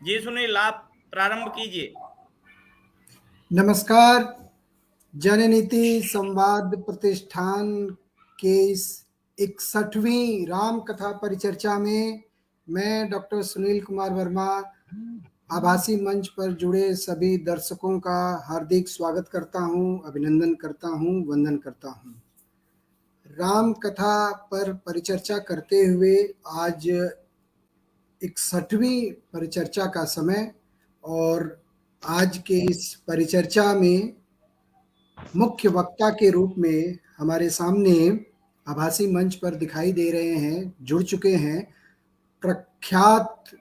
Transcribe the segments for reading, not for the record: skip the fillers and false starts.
जी सुनील, आप प्रारंभ कीजिए। नमस्कार। जननीति संवाद प्रतिष्ठान के इस 61वीं राम कथा परिचर्चा में मैं डॉक्टर सुनील कुमार वर्मा आभासी मंच पर जुड़े सभी दर्शकों का हार्दिक स्वागत करता हूं, अभिनंदन करता हूं, वंदन करता हूं। राम कथा पर परिचर्चा करते हुए आज 61वीं परिचर्चा का समय और आज के इस परिचर्चा में मुख्य वक्ता के रूप में हमारे सामने आभासी मंच पर दिखाई दे रहे हैं, जुड़ चुके हैं प्रख्यात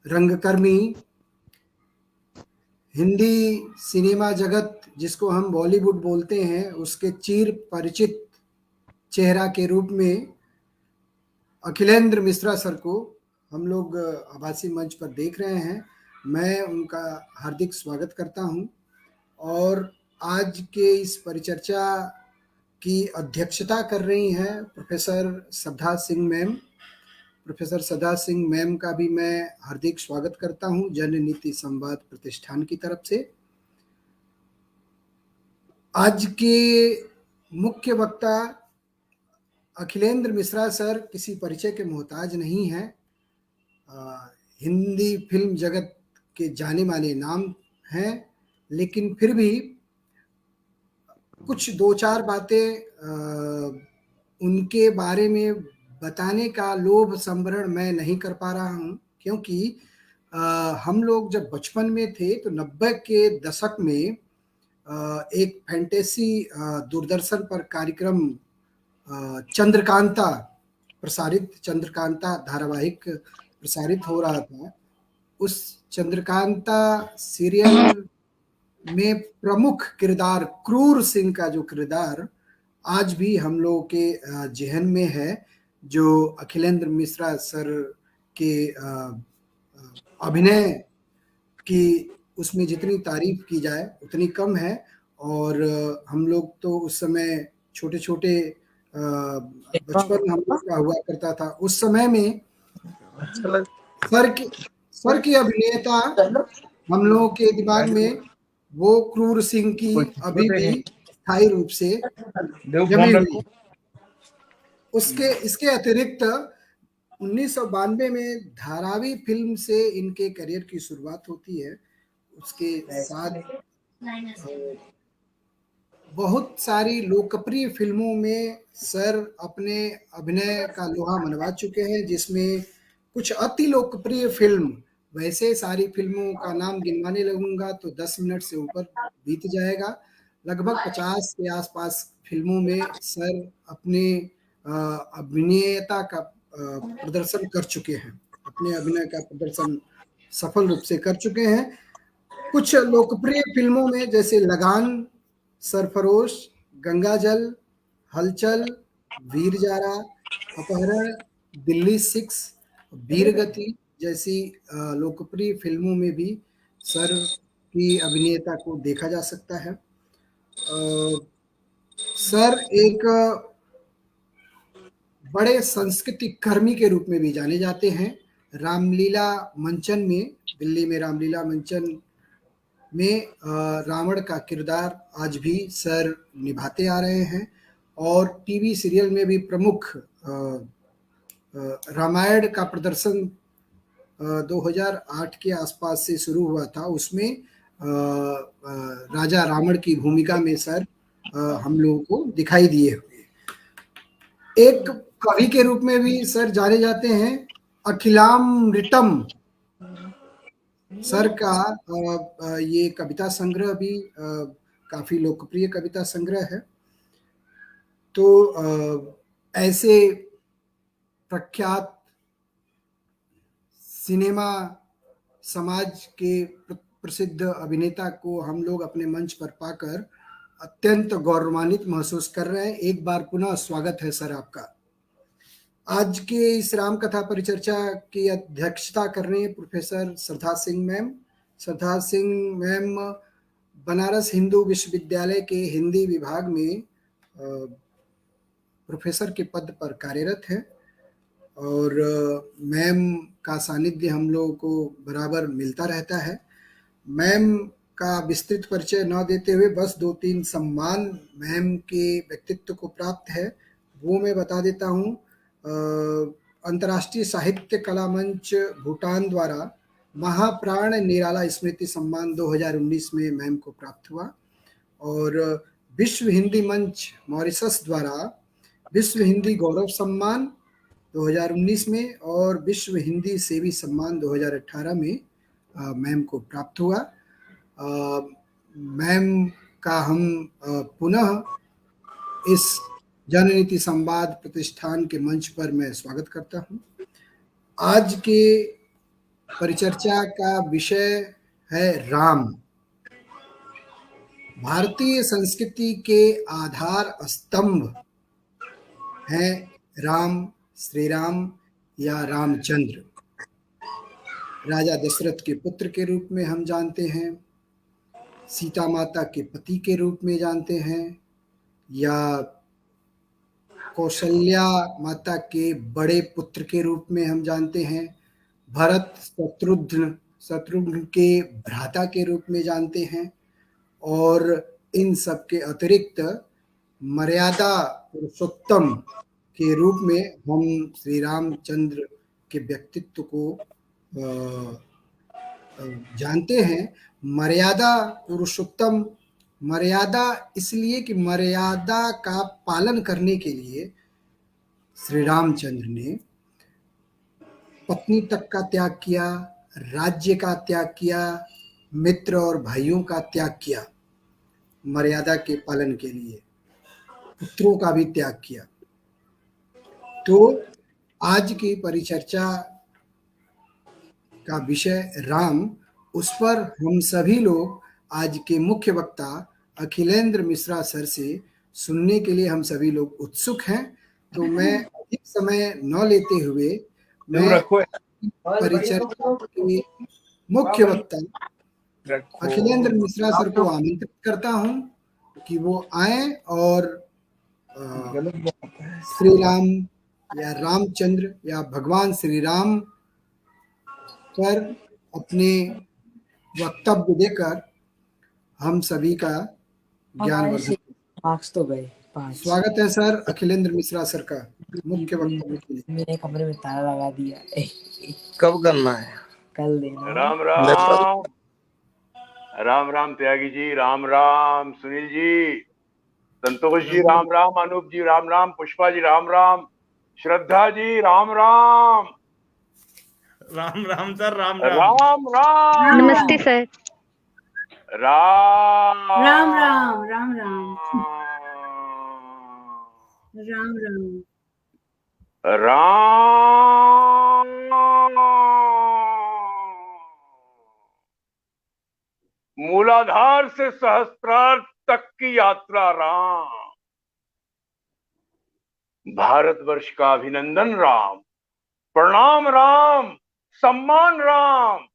रंगकर्मी, हिंदी सिनेमा जगत जिसको हम बॉलीवुड बोलते हैं, उसके चिर परिचित चेहरा के रूप में अखिलेंद्र मिश्रा सर को हम लोग आभासी मंच पर देख रहे हैं। मैं उनका हार्दिक स्वागत करता हूं और आज के इस परिचर्चा की अध्यक्षता कर रही हैं प्रोफेसर श्रद्धा सिंह मैम। प्रोफेसर श्रद्धा सिंह मैम का भी मैं हार्दिक स्वागत करता हूं जननीति संवाद प्रतिष्ठान की तरफ से। आज के मुख्य वक्ता अखिलेंद्र मिश्रा सर किसी परिचय के मोहताज नहीं हैं। हिंदी फिल्म जगत के जाने माने नाम हैं, लेकिन फिर भी कुछ दो चार बातें उनके बारे में बताने का लोभ संवरण मैं नहीं कर पा रहा हूं, क्योंकि हम लोग जब बचपन में थे तो 90 के दशक में एक फैंटेसी दूरदर्शन पर कार्यक्रम चंद्रकांता धारावाहिक प्रसारित हो रहा था। उस चंद्रकांता सीरियल में प्रमुख किरदार क्रूर सिंह का जो किरदार आज भी हम लोगों के जहन में है, जो अखिलेंद्र मिश्रा सर के अभिनय की उसमें जितनी तारीफ की जाए उतनी कम है। और हम लोग तो उस समय छोटे छोटे बचपन हम लोग का हुआ करता था। उस समय में सर की अभिनेता हम लोगों के दिमाग में वो क्रूर सिंह की अभी भी स्थायी रूप से जमी हुई। इसके अतिरिक्त 1992 में धारावी फिल्म से इनके करियर की शुरुआत होती है। उसके साथ बहुत सारी लोकप्रिय फिल्मों में सर अपने अभिनय का लोहा मनवा चुके हैं, जिसमें कुछ अति लोकप्रिय फिल्म, वैसे सारी फिल्मों का नाम गिनवाने लगूंगा तो 10 मिनट से ऊपर बीत जाएगा। लगभग 50 के आसपास फिल्मों में सर अपने अभिनेता का प्रदर्शन कर चुके हैं, अपने अभिनय का प्रदर्शन सफल रूप से कर चुके हैं। कुछ लोकप्रिय फिल्मों में जैसे लगान, सरफरोश, गंगाजल, हलचल, वीर जारा, अपहरण, दिल्ली 6, वीरगति जैसी लोकप्रिय फिल्मों में भी सर की अभिनेता को देखा जा सकता है। सर एक बड़े सांस्कृतिक कर्मी के रूप में भी जाने जाते हैं। रामलीला मंचन में, दिल्ली में रामलीला मंचन में रावण का किरदार आज भी सर निभाते आ रहे हैं और टीवी सीरियल में भी प्रमुख रामायण का प्रदर्शन 2008 के आसपास से शुरू हुआ था। उसमें राजा रावण की भूमिका में सर हम लोगों को दिखाई दिए हुए। एक कवि के रूप में भी सर जाने जाते हैं। अखिलामृतम सर का ये कविता संग्रह भी काफी लोकप्रिय कविता संग्रह है। तो ऐसे प्रख्यात सिनेमा समाज के प्रसिद्ध अभिनेता को हम लोग अपने मंच पर पाकर अत्यंत गौरवान्वित महसूस कर रहे हैं। एक बार पुनः स्वागत है सर आपका। आज के इस राम कथा परिचर्चा की अध्यक्षता कर रहे हैं प्रोफेसर श्रद्धा सिंह मैम। श्रद्धा सिंह मैम बनारस हिंदू विश्वविद्यालय के हिंदी विभाग में प्रोफेसर के पद पर कार्यरत है और मैम का सानिध्य हम लोगों को बराबर मिलता रहता है। मैम का विस्तृत परिचय न देते हुए बस 2-3 सम्मान मैम के व्यक्तित्व को प्राप्त है, वो मैं बता देता हूँ। अंतर्राष्ट्रीय साहित्य कला मंच भूटान द्वारा महाप्राण निराला स्मृति सम्मान 2019 में मैम को प्राप्त हुआ, और विश्व हिंदी मंच मॉरिशस द्वारा विश्व हिंदी गौरव सम्मान 2019 में और विश्व हिंदी सेवी सम्मान 2018 में मैम को प्राप्त हुआ। मैम का हम पुनः इस जननीति संवाद प्रतिष्ठान के मंच पर मैं स्वागत करता हूँ। आज के परिचर्चा का विषय है राम। भारतीय संस्कृति के आधार स्तंभ हैं राम, श्री राम या रामचंद्र। राजा दशरथ के पुत्र के रूप में हम जानते हैं, सीता माता के पति के रूप में जानते हैं, या कौशल्या माता के बड़े पुत्र के रूप में हम जानते हैं, भरत शत्रुघ्न के भ्राता के रूप में जानते हैं, और इन सब के अतिरिक्त मर्यादा पुरुषोत्तम के रूप में हम श्री रामचंद्र के व्यक्तित्व को जानते हैं। मर्यादा पुरुषोत्तम, मर्यादा इसलिए कि मर्यादा का पालन करने के लिए श्री रामचंद्र ने पत्नी तक का त्याग किया, राज्य का त्याग किया, मित्र और भाइयों का त्याग किया, मर्यादा के पालन के लिए पुत्रों का भी त्याग किया। तो आज की परिचर्चा का विषय राम, उस पर हम सभी लोग आज के मुख्य वक्ता अखिलेंद्र मिश्रा सर से सुनने के लिए हम सभी लोग उत्सुक हैं। तो मैं अधिक समय न लेते हुए मैं परिचर्चा के मुख्य वक्ता अखिलेंद्र मिश्रा सर को आमंत्रित करता हूं कि वो आए और श्री राम या रामचंद्र या भगवान श्री राम पर अपने वक्तव्य देकर हम सभी का ज्ञानवर्धन। मार्क्स तो गए 5। स्वागत है सर अखिलेंद्र मिश्रा सर का मुख्य वक्तव्य के लिए। मेरे कमरे में ताला लगा दिया। कब करना है? कल देना। राम राम, राम राम त्यागी जी, राम राम सुनील जी, संतोष जी राम राम, अनूप जी राम राम, पुष्पा जी राम राम, श्रद्धा जी राम राम। राम राम सर, राम राम। राम राम। नमस्ते सर। राम राम राम राम राम राम राम राम। मूलाधार से सहस्त्रार्थ तक की यात्रा राम। भारतवर्ष का अभिनंदन राम, प्रणाम राम, सम्मान राम।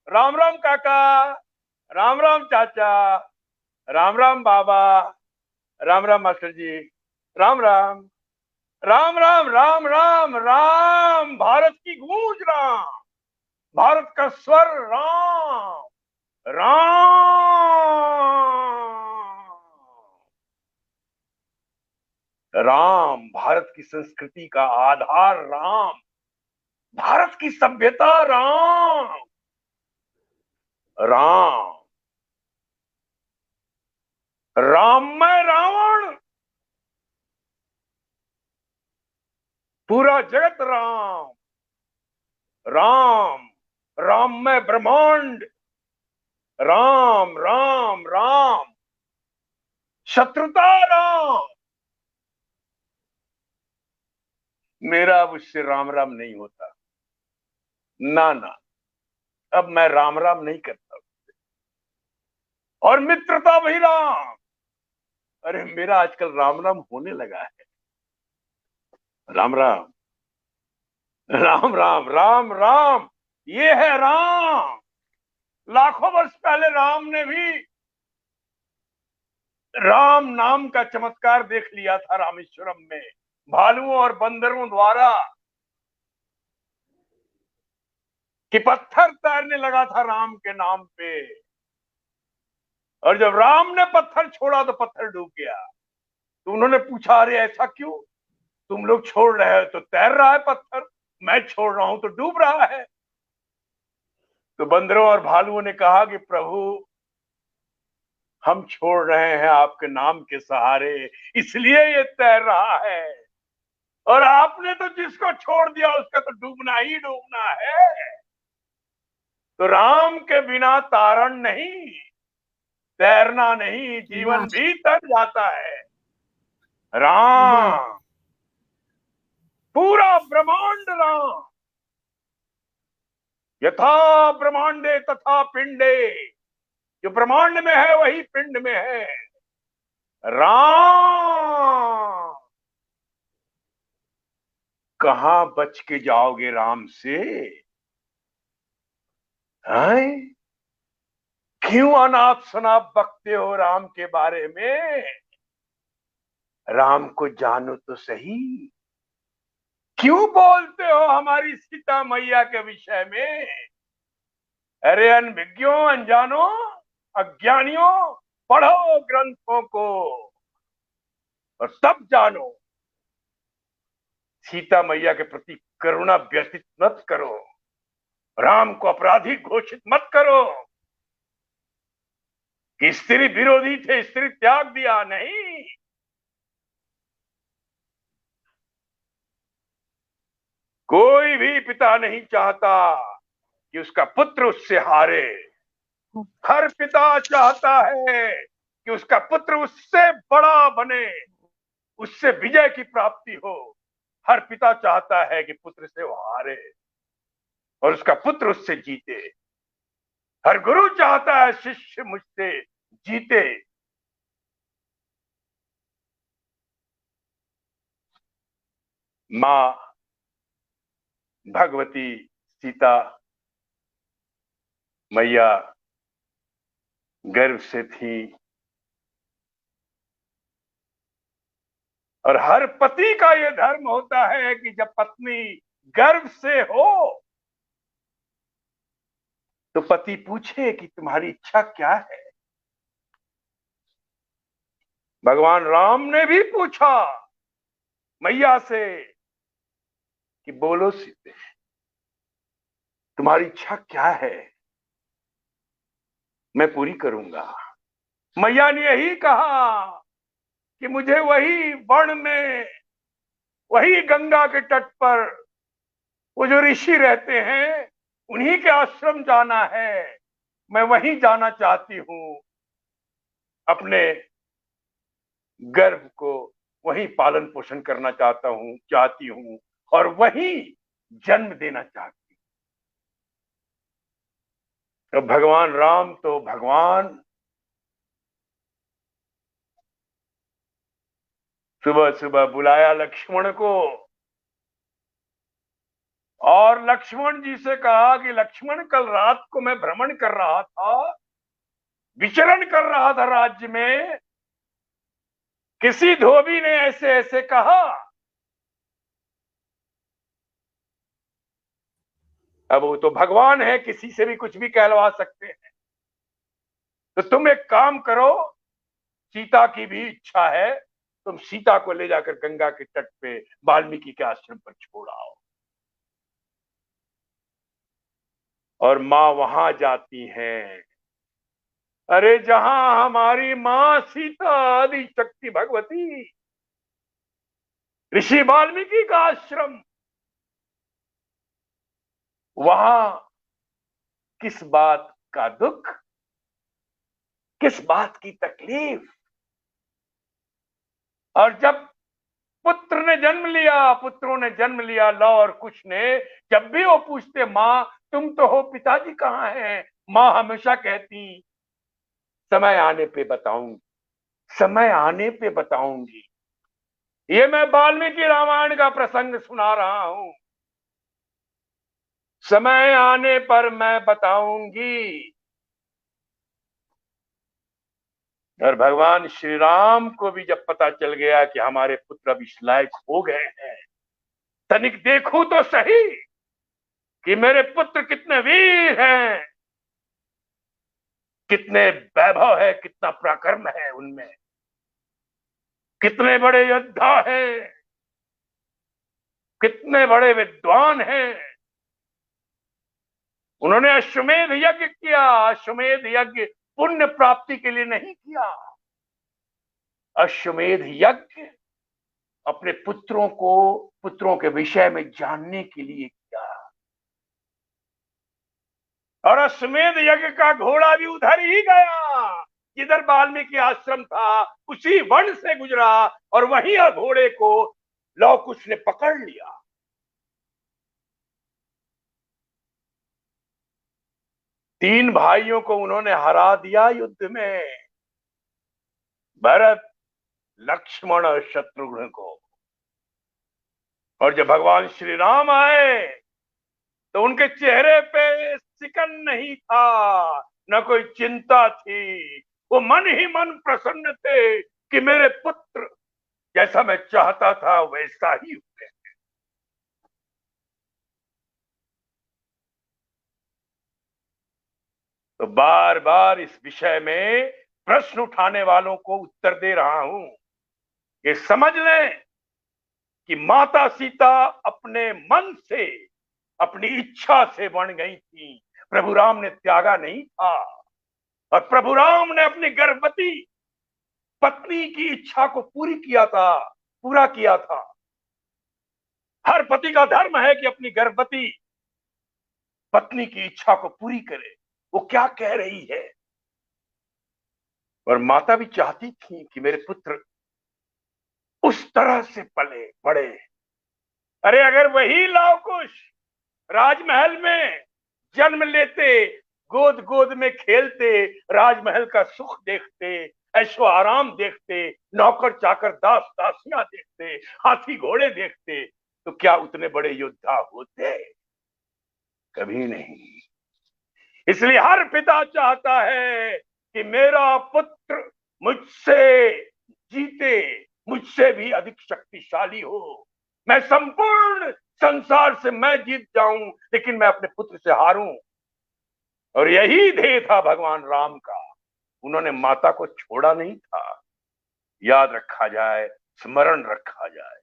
राम राम काका, राम राम चाचा, राम राम बाबा, राम राम मास्टर जी, राम राम राम राम राम राम राम। भारत की गूंज राम, भारत का स्वर राम, राम राम। भारत की संस्कृति का आधार राम, भारत की सभ्यता राम, राम। राममय रावण, पूरा जगत राम, राम। राममय ब्रह्मांड राम राम राम। शत्रुता राम। मेरा अब उससे राम राम नहीं होता, ना ना, अब मैं राम राम नहीं करता उससे। और मित्रता भी राम। अरे मेरा आजकल राम राम होने लगा है। राम राम राम राम राम राम, ये है राम। लाखों वर्ष पहले राम ने भी राम नाम का चमत्कार देख लिया था रामेश्वरम में, भालुओं और बंदरों द्वारा कि पत्थर तैरने लगा था राम के नाम पे, और जब राम ने पत्थर छोड़ा तो पत्थर डूब गया। तो उन्होंने पूछा, अरे ऐसा क्यों, तुम लोग छोड़ रहे हो तो तैर रहा है पत्थर, मैं छोड़ रहा हूं तो डूब रहा है। तो बंदरों और भालुओं ने कहा कि प्रभु, हम छोड़ रहे हैं आपके नाम के सहारे, इसलिए ये तैर रहा है, और आपने तो जिसको छोड़ दिया उसका तो डूबना ही डूबना है। तो राम के बिना तारण नहीं, तैरना नहीं, जीवन भी तर जाता है। राम, पूरा ब्रह्मांड राम, यथा ब्रह्मांडे तथा पिंडे, जो ब्रह्मांड में है वही पिंड में है। राम, कहां बच के जाओगे राम से? हैं? क्यों अनाप शनाप बकते हो राम के बारे में? राम को जानो तो सही। क्यों बोलते हो हमारी सीता मैया के विषय में? अरे अनभिज्ञों, अनजानो, अज्ञानियों, पढ़ो ग्रंथों को और तब जानो। सीता मैया के प्रति करुणा व्यतीत मत करो, राम को अपराधी घोषित मत करो कि स्त्री विरोधी थे, स्त्री त्याग दिया, नहीं। कोई भी पिता नहीं चाहता कि उसका पुत्र उससे हारे। हर पिता चाहता है कि उसका पुत्र उससे बड़ा बने, उससे विजय की प्राप्ति हो। हर पिता चाहता है कि पुत्र से वो हारे और उसका पुत्र उससे जीते। हर गुरु चाहता है शिष्य मुझसे जीते। मां भगवती सीता मैया गर्भ से थी, और हर पति का यह धर्म होता है कि जब पत्नी गर्भ से हो तो पति पूछे कि तुम्हारी इच्छा क्या है। भगवान राम ने भी पूछा मैया से कि बोलो सीते, तुम्हारी इच्छा क्या है, मैं पूरी करूंगा। मैया ने यही कहा कि मुझे वही वन में, वही गंगा के तट पर वो जो ऋषि रहते हैं उन्हीं के आश्रम जाना है, मैं वहीं जाना चाहती हूं। अपने गर्भ को वहीं पालन पोषण करना चाहती हूं और वहीं जन्म देना चाहती हूं। तो भगवान राम तो भगवान सुबह सुबह बुलाया लक्ष्मण को और लक्ष्मण जी से कहा कि लक्ष्मण, कल रात को मैं भ्रमण कर रहा था, विचरण कर रहा था राज्य में, किसी धोबी ने ऐसे ऐसे कहा। अब वो तो भगवान है, किसी से भी कुछ भी कहलवा सकते हैं। तो तुम एक काम करो, सीता की भी इच्छा है, तुम सीता को ले जाकर गंगा के तट पे वाल्मीकि के आश्रम पर छोड़ आओ। और मां वहां जाती हैं, अरे जहां हमारी मां सीता आदि शक्ति भगवती, ऋषि वाल्मीकि का आश्रम, वहां किस बात का दुख, किस बात की तकलीफ। और जब पुत्रों ने जन्म लिया, लौ और कुश ने, जब भी वो पूछते मां तुम तो हो, पिताजी कहाँ हैं, मां हमेशा कहती समय आने पे बताऊंगी, समय आने पे बताऊंगी। ये मैं वाल्मीकि रामायण का प्रसंग सुना रहा हूं, समय आने पर मैं बताऊंगी। और भगवान श्री राम को भी जब पता चल गया कि हमारे पुत्र अब इस लायक हो गए हैं, तनिक देखूं तो सही, कि मेरे पुत्र कितने वीर हैं, कितने वैभव है, कितना पराक्रम है उनमें, कितने बड़े योद्धा हैं, कितने बड़े विद्वान हैं। उन्होंने अश्वमेध यज्ञ किया। अश्वमेध यज्ञ पुण्य प्राप्ति के लिए नहीं किया, अश्वमेध यज्ञ अपने पुत्रों के विषय में जानने के लिए किया। और अश्वमेध यज्ञ का घोड़ा भी उधर ही गया जिधर वाल्मीकि आश्रम था, उसी वन से गुजरा और वहीं घोड़े को लौ कुश ने पकड़ लिया। तीन भाइयों को उन्होंने हरा दिया युद्ध में, भरत, लक्ष्मण और शत्रुघ्न को। और जब भगवान श्री राम आए तो उनके चेहरे पे सिकन नहीं था, न कोई चिंता थी। वो मन ही मन प्रसन्न थे कि मेरे पुत्र जैसा मैं चाहता था वैसा ही हुए। तो बार बार इस विषय में प्रश्न उठाने वालों को उत्तर दे रहा हूं। ये समझ लें कि माता सीता अपने मन से, अपनी इच्छा से बन गई थी, प्रभु राम ने त्यागा नहीं था। और प्रभु राम ने अपनी गर्भवती पत्नी की इच्छा को पूरा किया था। हर पति का धर्म है कि अपनी गर्भवती पत्नी की इच्छा को पूरी करे। वो क्या कह रही है? और माता भी चाहती थी कि मेरे पुत्र उस तरह से पले बड़े। अरे अगर वही लव कुश राजमहल में जन्म लेते, गोद गोद में खेलते, राजमहल का सुख देखते, ऐशो आराम देखते, नौकर चाकर दास दासियां देखते, हाथी घोड़े देखते, तो क्या उतने बड़े योद्धा होते? कभी नहीं। इसलिए हर पिता चाहता है कि मेरा पुत्र मुझसे जीते, मुझसे भी अधिक शक्तिशाली हो। मैं संपूर्ण संसार से मैं जीत जाऊं, लेकिन मैं अपने पुत्र से हारूं। और यही ध्येय था भगवान राम का। उन्होंने माता को छोड़ा नहीं था। याद रखा जाए, स्मरण रखा जाए।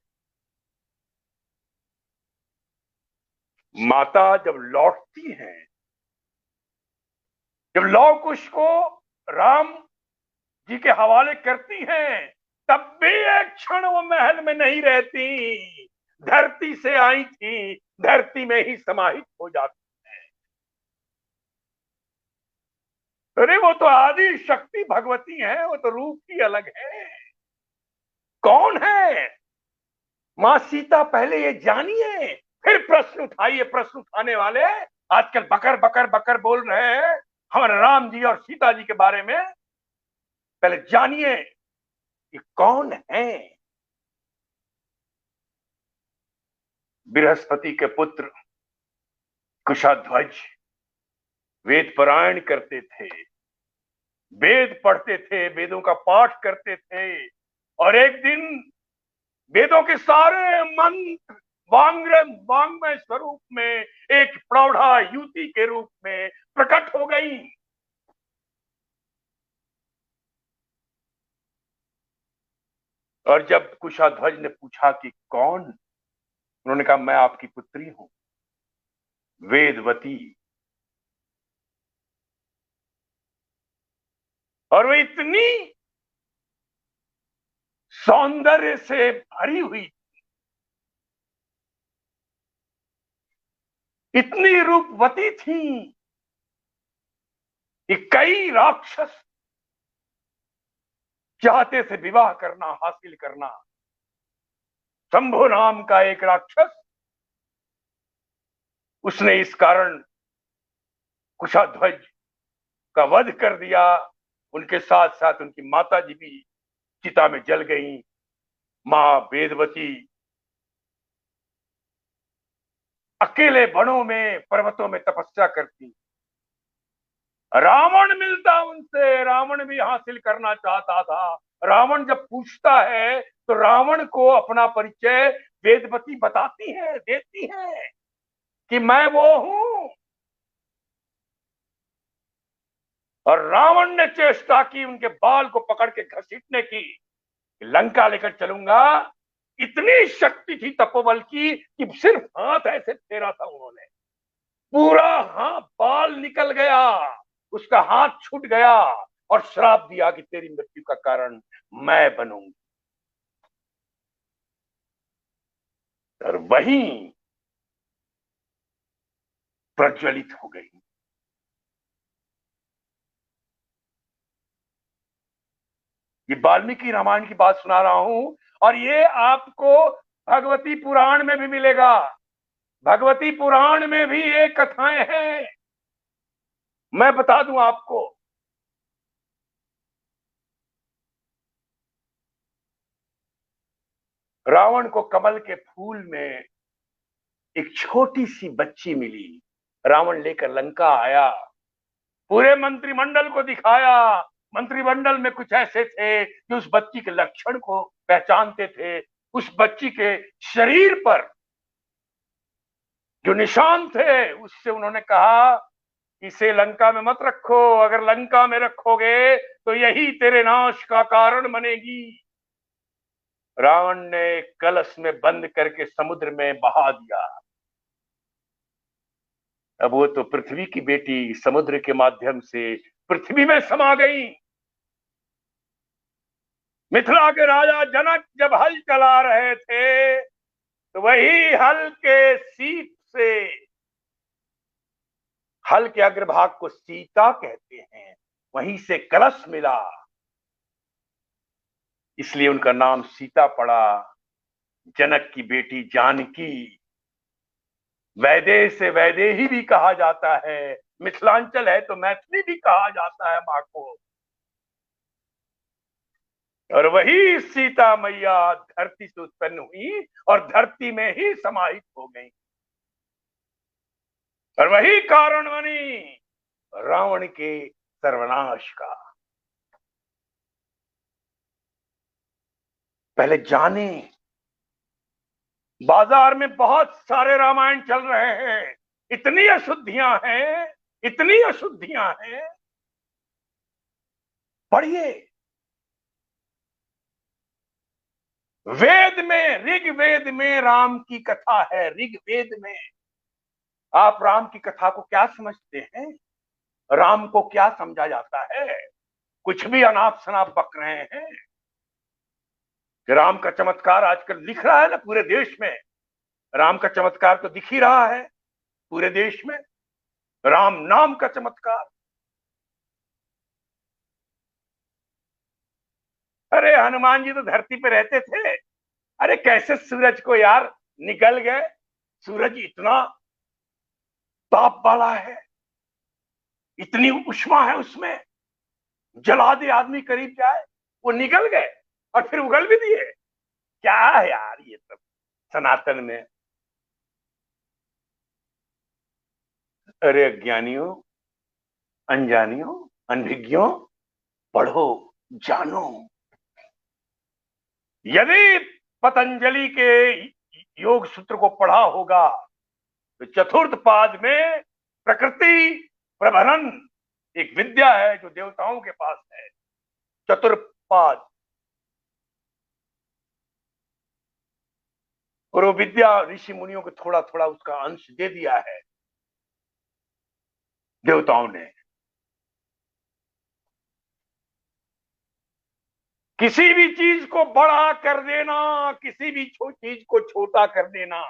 माता जब लौटती हैं, जब लव कुश को राम जी के हवाले करती हैं, तब भी एक क्षण वो महल में नहीं रहती। धरती से आई थी, धरती में ही समाहित हो जाती है। अरे वो तो आदि शक्ति भगवती है, वो तो रूप ही अलग है। कौन है मां सीता? पहले ये जानिए, फिर प्रश्न उठाइए। प्रश्न उठाने वाले आजकल बकर बकर बकर बोल रहे हैं हमारे राम जी और सीता जी के बारे में। पहले जानिए कि कौन है। बृहस्पति के पुत्र कुशाध्वज वेद पारायण करते थे, वेद पढ़ते थे, वेदों का पाठ करते थे। और एक दिन वेदों के सारे मंत्र वांग्मय स्वरूप में एक प्रौढ़ा युवती के रूप में प्रकट हो गई। और जब कुशाध्वज ने पूछा कि कौन, उन्होंने कहा मैं आपकी पुत्री हूं, वेदवती। और वो इतनी सौंदर्य से भरी हुई, इतनी रूपवती थी कि कई राक्षस चाहते थे विवाह करना, हासिल करना। शंभु नाम का एक राक्षस, उसने इस कारण कुशाध्वज का वध कर दिया। उनके साथ साथ उनकी माता जी भी चिता में जल गई। मां वेदवती अकेले वनों में, पर्वतों में तपस्या करती। रावण मिलता उनसे, रावण भी हासिल करना चाहता था। रावण जब पूछता है तो रावण को अपना परिचय वेदवती बताती है, देती है। कि मैं वो हूं। और रावण ने चेष्टा की उनके बाल को पकड़ के घसीटने की, लंका लेकर चलूंगा। इतनी शक्ति थी तपोबल की कि सिर्फ हाथ ऐसे फेरा था उन्होंने, पूरा हाथ बाल निकल गया, उसका हाथ छूट गया और श्राप दिया कि तेरी मृत्यु का कारण मैं बनूंगी। और वहीं प्रज्वलित हो गई। ये वाल्मीकि रामायण की बात सुना रहा हूं और ये आपको भगवती पुराण में भी मिलेगा। भगवती पुराण में भी ये कथाएं हैं। मैं बता दूं आपको, रावण को कमल के फूल में एक छोटी सी बच्ची मिली। रावण लेकर लंका आया, पूरे मंत्रिमंडल को दिखाया। मंत्रिमंडल में कुछ ऐसे थे कि उस बच्ची के लक्षण को पहचानते थे। उस बच्ची के शरीर पर जो निशान थे उससे उन्होंने कहा, इसे लंका में मत रखो, अगर लंका में रखोगे तो यही तेरे नाश का कारण बनेगी। रावण ने कलश में बंद करके समुद्र में बहा दिया। अब वो तो पृथ्वी की बेटी समुद्र के माध्यम से पृथ्वी में समा गई। मिथिला के राजा जनक जब हल चला रहे थे तो वही हल के सीप से, हल के अग्रभाग को सीता कहते हैं, वहीं से कलश मिला, इसलिए उनका नाम सीता पड़ा। जनक की बेटी जानकी, वैदेही से वैदेही भी कहा जाता है, मिथिलांचल है तो मैथिली भी कहा जाता है मां को। और वही सीता मैया धरती से उत्पन्न हुई और धरती में ही समाहित हो गई और वही कारण बनी रावण के सर्वनाश का। पहले जाने, बाजार में बहुत सारे रामायण चल रहे हैं, इतनी अशुद्धियां हैं, इतनी अशुद्धियां हैं। पढ़िए, वेद में, ऋग्वेद में राम की कथा है। ऋग्वेद में आप राम की कथा को क्या समझते हैं? राम को क्या समझा जाता है? कुछ भी अनाप शनाप बक रहे हैं। राम का चमत्कार आजकल दिख रहा है ना पूरे देश में। राम का चमत्कार तो दिख ही रहा है पूरे देश में, राम नाम का चमत्कार। अरे हनुमान जी तो धरती पे रहते थे, अरे कैसे सूरज को यार निकल गए। सूरज इतना ताप वाला है, इतनी उष्मा है उसमें, जला दे आदमी करीब जाए, वो निकल गए और फिर उगल भी दिए। क्या है यार ये सब सनातन में। अरे अज्ञानियों, अनजानियों, अनभिज्ञों, पढ़ो, जानो। यदि पतंजलि के योग सूत्र को पढ़ा होगा तो चतुर्थ पाद में प्रकृति प्रभनन एक विद्या है जो देवताओं के पास है। चतुर्पाद, और वो विद्या ऋषि मुनियों को थोड़ा थोड़ा उसका अंश दे दिया है देवताओं ने। किसी भी चीज को बड़ा कर देना, किसी भी चीज को छोटा कर देना,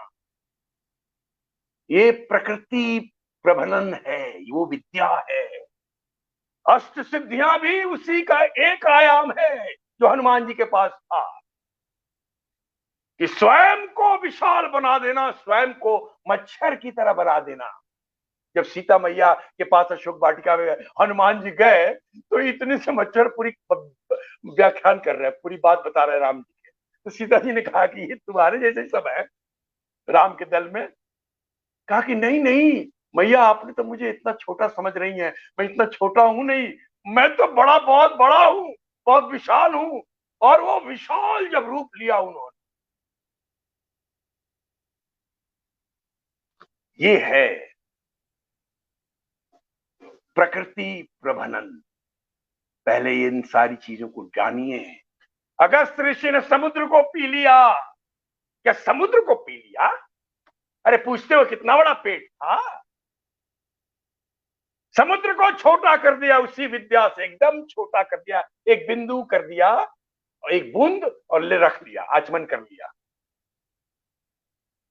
ये प्रकृति प्रभनन है, वो विद्या है। अष्ट सिद्धियां भी उसी का एक आयाम है जो हनुमान जी के पास था, कि स्वयं को विशाल बना देना, स्वयं को मच्छर की तरह बना देना। जब सीता मैया के पास अशोक वाटिका में हनुमान जी गए तो इतने से मच्छर पूरी व्याख्यान कर रहे हैं, पूरी बात बता रहे हैं राम जी के। तो सीता जी ने कहा कि ये तुम्हारे जैसे सब है राम के दल में। कहा कि नहीं नहीं मैया, आपने तो मुझे इतना छोटा समझ रही हैं, मैं इतना छोटा हूं नहीं, मैं तो बड़ा, बहुत बड़ा हूं, बहुत विशाल हूं। और वो विशाल जब रूप लिया उन्होंने, ये है प्रकृति प्रभनन। पहले इन सारी चीजों को जानिए। अगस्त ऋषि ने समुद्र को पी लिया। क्या समुद्र को पी लिया? अरे पूछते हो कितना बड़ा पेट था? समुद्र को छोटा कर दिया उसी विद्या से, एकदम छोटा कर दिया, एक बिंदु कर दिया, एक बूंद, और ले रख लिया, आचमन कर लिया।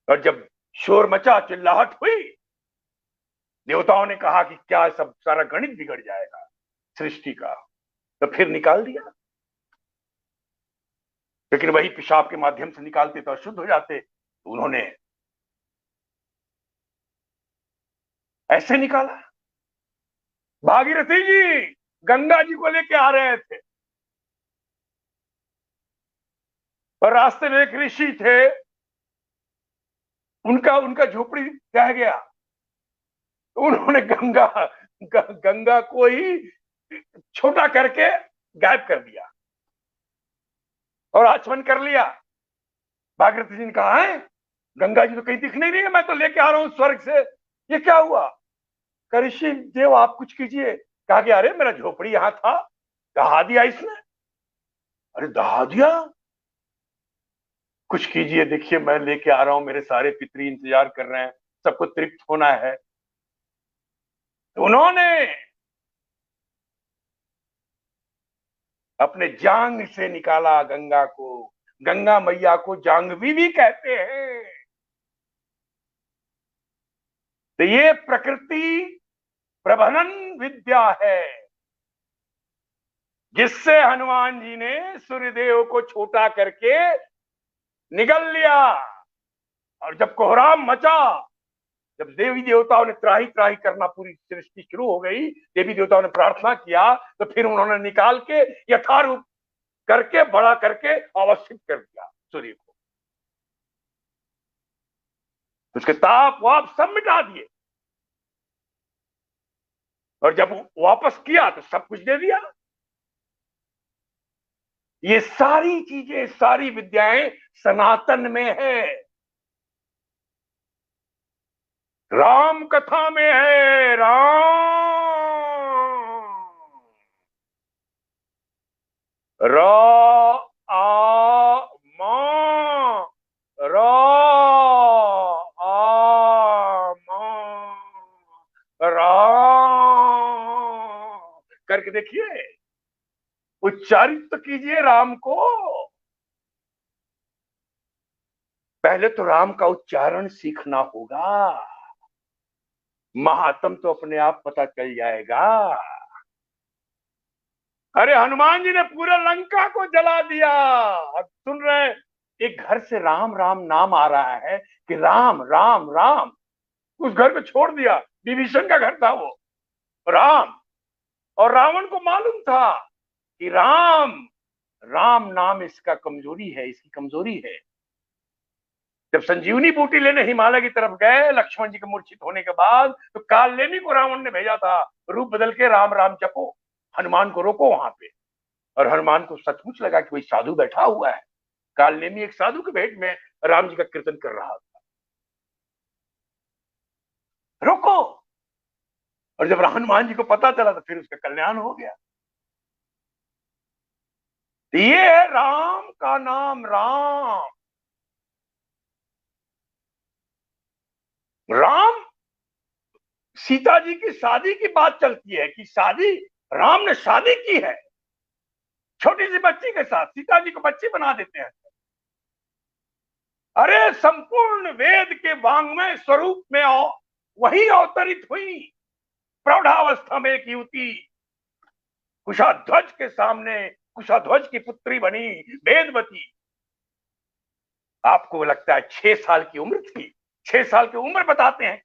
और जब शोर मचा, चिल्लाहट हुई, देवताओं ने कहा कि क्या सब सारा गणित बिगड़ जाएगा सृष्टि का, तो फिर निकाल दिया। लेकिन वही पेशाब के माध्यम से निकालते तो अशुद्ध हो जाते, तो उन्होंने ऐसे निकाला। भागीरथी जी गंगा जी को लेके आ रहे थे और रास्ते में एक ऋषि थे, उनका झोपड़ी रह गया, तो उन्होंने गंगा को ही छोटा करके गायब कर दिया और आचमन कर लिया। भागीरथी जी ने कहा है गंगा जी तो कहीं दिख नहीं रही है, मैं तो लेके आ रहा हूं स्वर्ग से, ये क्या हुआ? ऋषि देव आप कुछ कीजिए। कहा कि अरे मेरा झोपड़ी यहां था, दहा दिया इसने। अरे दहा दिया? कुछ कीजिए, देखिए मैं लेके आ रहा हूं, मेरे सारे पितरी इंतजार कर रहे हैं, सबको तृप्त होना है। तो उन्होंने अपने जांग से निकाला गंगा को। गंगा मैया को जांगवी भी कहते हैं। तो ये प्रकृति प्रभनन विद्या है, जिससे हनुमान जी ने सूर्यदेव को छोटा करके निगल लिया। और जब कोहराम मचा, जब देवी देवताओं ने त्राही त्राही करना, पूरी सृष्टि शुरू हो गई, देवी देवताओं ने प्रार्थना किया, तो फिर उन्होंने निकाल के यथारूप करके बड़ा करके अवस्थित कर दिया सूर्य को। उसके ताप वाप सब मिटा दिए, और जब वापस किया तो सब कुछ दे दिया। ये सारी चीजें, सारी विद्याएं सनातन में है, राम कथा में है। करके देखिए, उच्चारित तो कीजिए राम को। पहले तो राम का उच्चारण सीखना होगा, महात्म तो अपने आप पता चल जाएगा। अरे हनुमान जी ने पूरे लंका को जला दिया। अब सुन रहे, एक घर से राम राम नाम आ रहा है कि राम राम राम, उस घर को छोड़ दिया। विभीषण का घर था वो, राम। और रावण को मालूम था कि राम राम नाम इसका कमजोरी है, इसकी कमजोरी है। जब संजीवनी बूटी लेने हिमालय की तरफ गए लक्ष्मण जी के मूर्छित होने के बाद, तो कालनेमी को रावण ने भेजा था, रूप बदल के राम राम जपो, हनुमान को रोको वहां पे। और हनुमान को सचमुच लगा कि कोई साधु बैठा हुआ है। कालनेमी एक साधु के भेंट में राम जी का कीर्तन कर रहा था, रोको। और जब हनुमान जी को पता चला तो फिर उसका कल्याण हो गया। ये है राम का नाम, राम। राम, सीता जी की शादी की बात चलती है कि शादी, राम ने शादी की है छोटी सी बच्ची के साथ, सीता जी को बच्ची बना देते हैं। अरे संपूर्ण वेद के वांग्मय स्वरूप में वही अवतरित हुई प्रौढ़ावस्था में एक युवती, कुशाध्वज के सामने, कुशाध्वज की पुत्री बनी वेदवती। आपको लगता है 6 साल की उम्र थी? 6 साल की उम्र बताते हैं,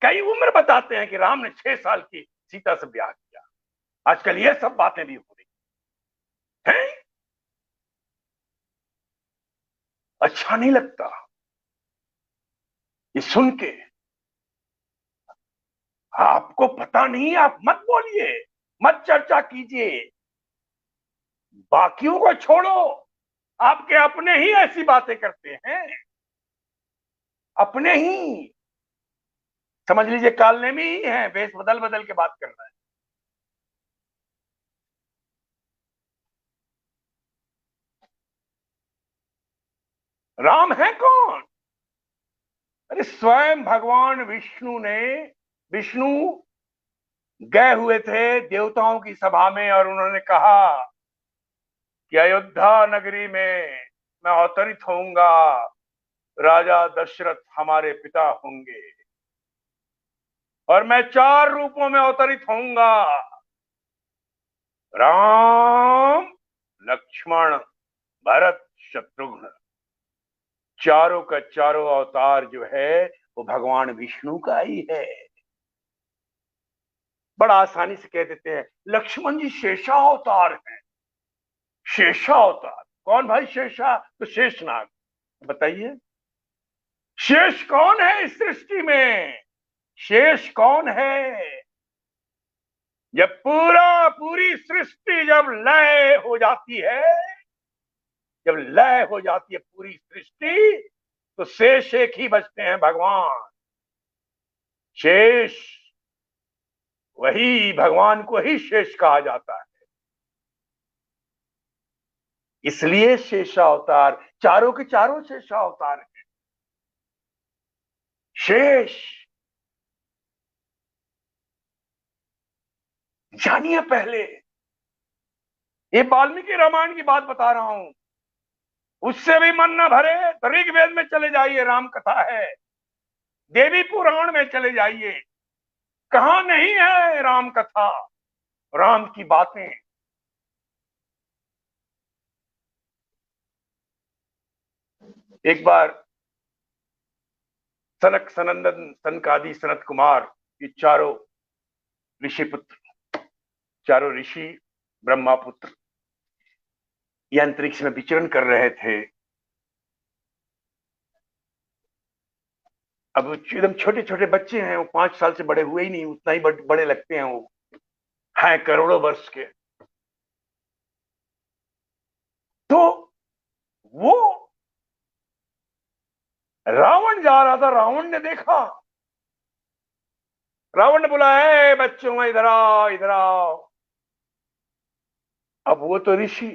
कई उम्र बताते हैं कि राम ने 6 साल की सीता से ब्याह किया। आजकल ये सब बातें भी हो रही हैं। अच्छा नहीं लगता ये सुन के? आपको पता नहीं, आप मत बोलिए, मत चर्चा कीजिए, बाकियों को छोड़ो। आपके अपने ही ऐसी बातें करते हैं, अपने ही। समझ लीजिए कालनेमी ही है, वेश बदल बदल के बात कर रहा है। राम है कौन? अरे स्वयं भगवान विष्णु गए हुए थे देवताओं की सभा में और उन्होंने कहा कि अयोध्या नगरी में मैं अवतरित होऊंगा, राजा दशरथ हमारे पिता होंगे और मैं 4 रूपों में अवतरित होऊंगा, राम, लक्ष्मण, भरत, शत्रुघ्न। चारों का चारों अवतार जो है वो भगवान विष्णु का ही है। बड़ा आसानी से कह देते हैं लक्ष्मण जी शेषावतार हैं। शेषावतार कौन भाई? शेषा तो शेषनाग। बताइए शेष कौन है इस सृष्टि में? शेष कौन है? जब पूरी सृष्टि जब लय हो जाती है, जब लय हो जाती है पूरी सृष्टि, तो शेष एक ही बचते हैं, भगवान। शेष, वही भगवान को ही शेष कहा जाता है। इसलिए शेषावतार, चारों के चारों शेषावतार हैं। शेष जानिए पहले, ये वाल्मीकि रामायण की बात बता रहा हूं, उससे भी मन न भरे तो ऋग्वेद में चले जाइए, राम कथा है। देवी पुराण में चले जाइए, कहां नहीं है राम कथा, राम की बातें। एक बार सनक सनंदन सनकादि सनत कुमार, ये चारों ऋषि पुत्र, चारों ऋषि ब्रह्मा पुत्र, ये अंतरिक्ष में विचरण कर रहे थे। अब एकदम छोटे छोटे बच्चे हैं, वो 5 साल से बड़े हुए ही नहीं, उतना ही बड़े लगते हैं, वो हैं करोड़ों वर्ष के। तो वो रावण जा रहा था, रावण ने देखा, रावण ने बुलाया बच्चों इधर आओ इधर आओ। अब वो तो ऋषि,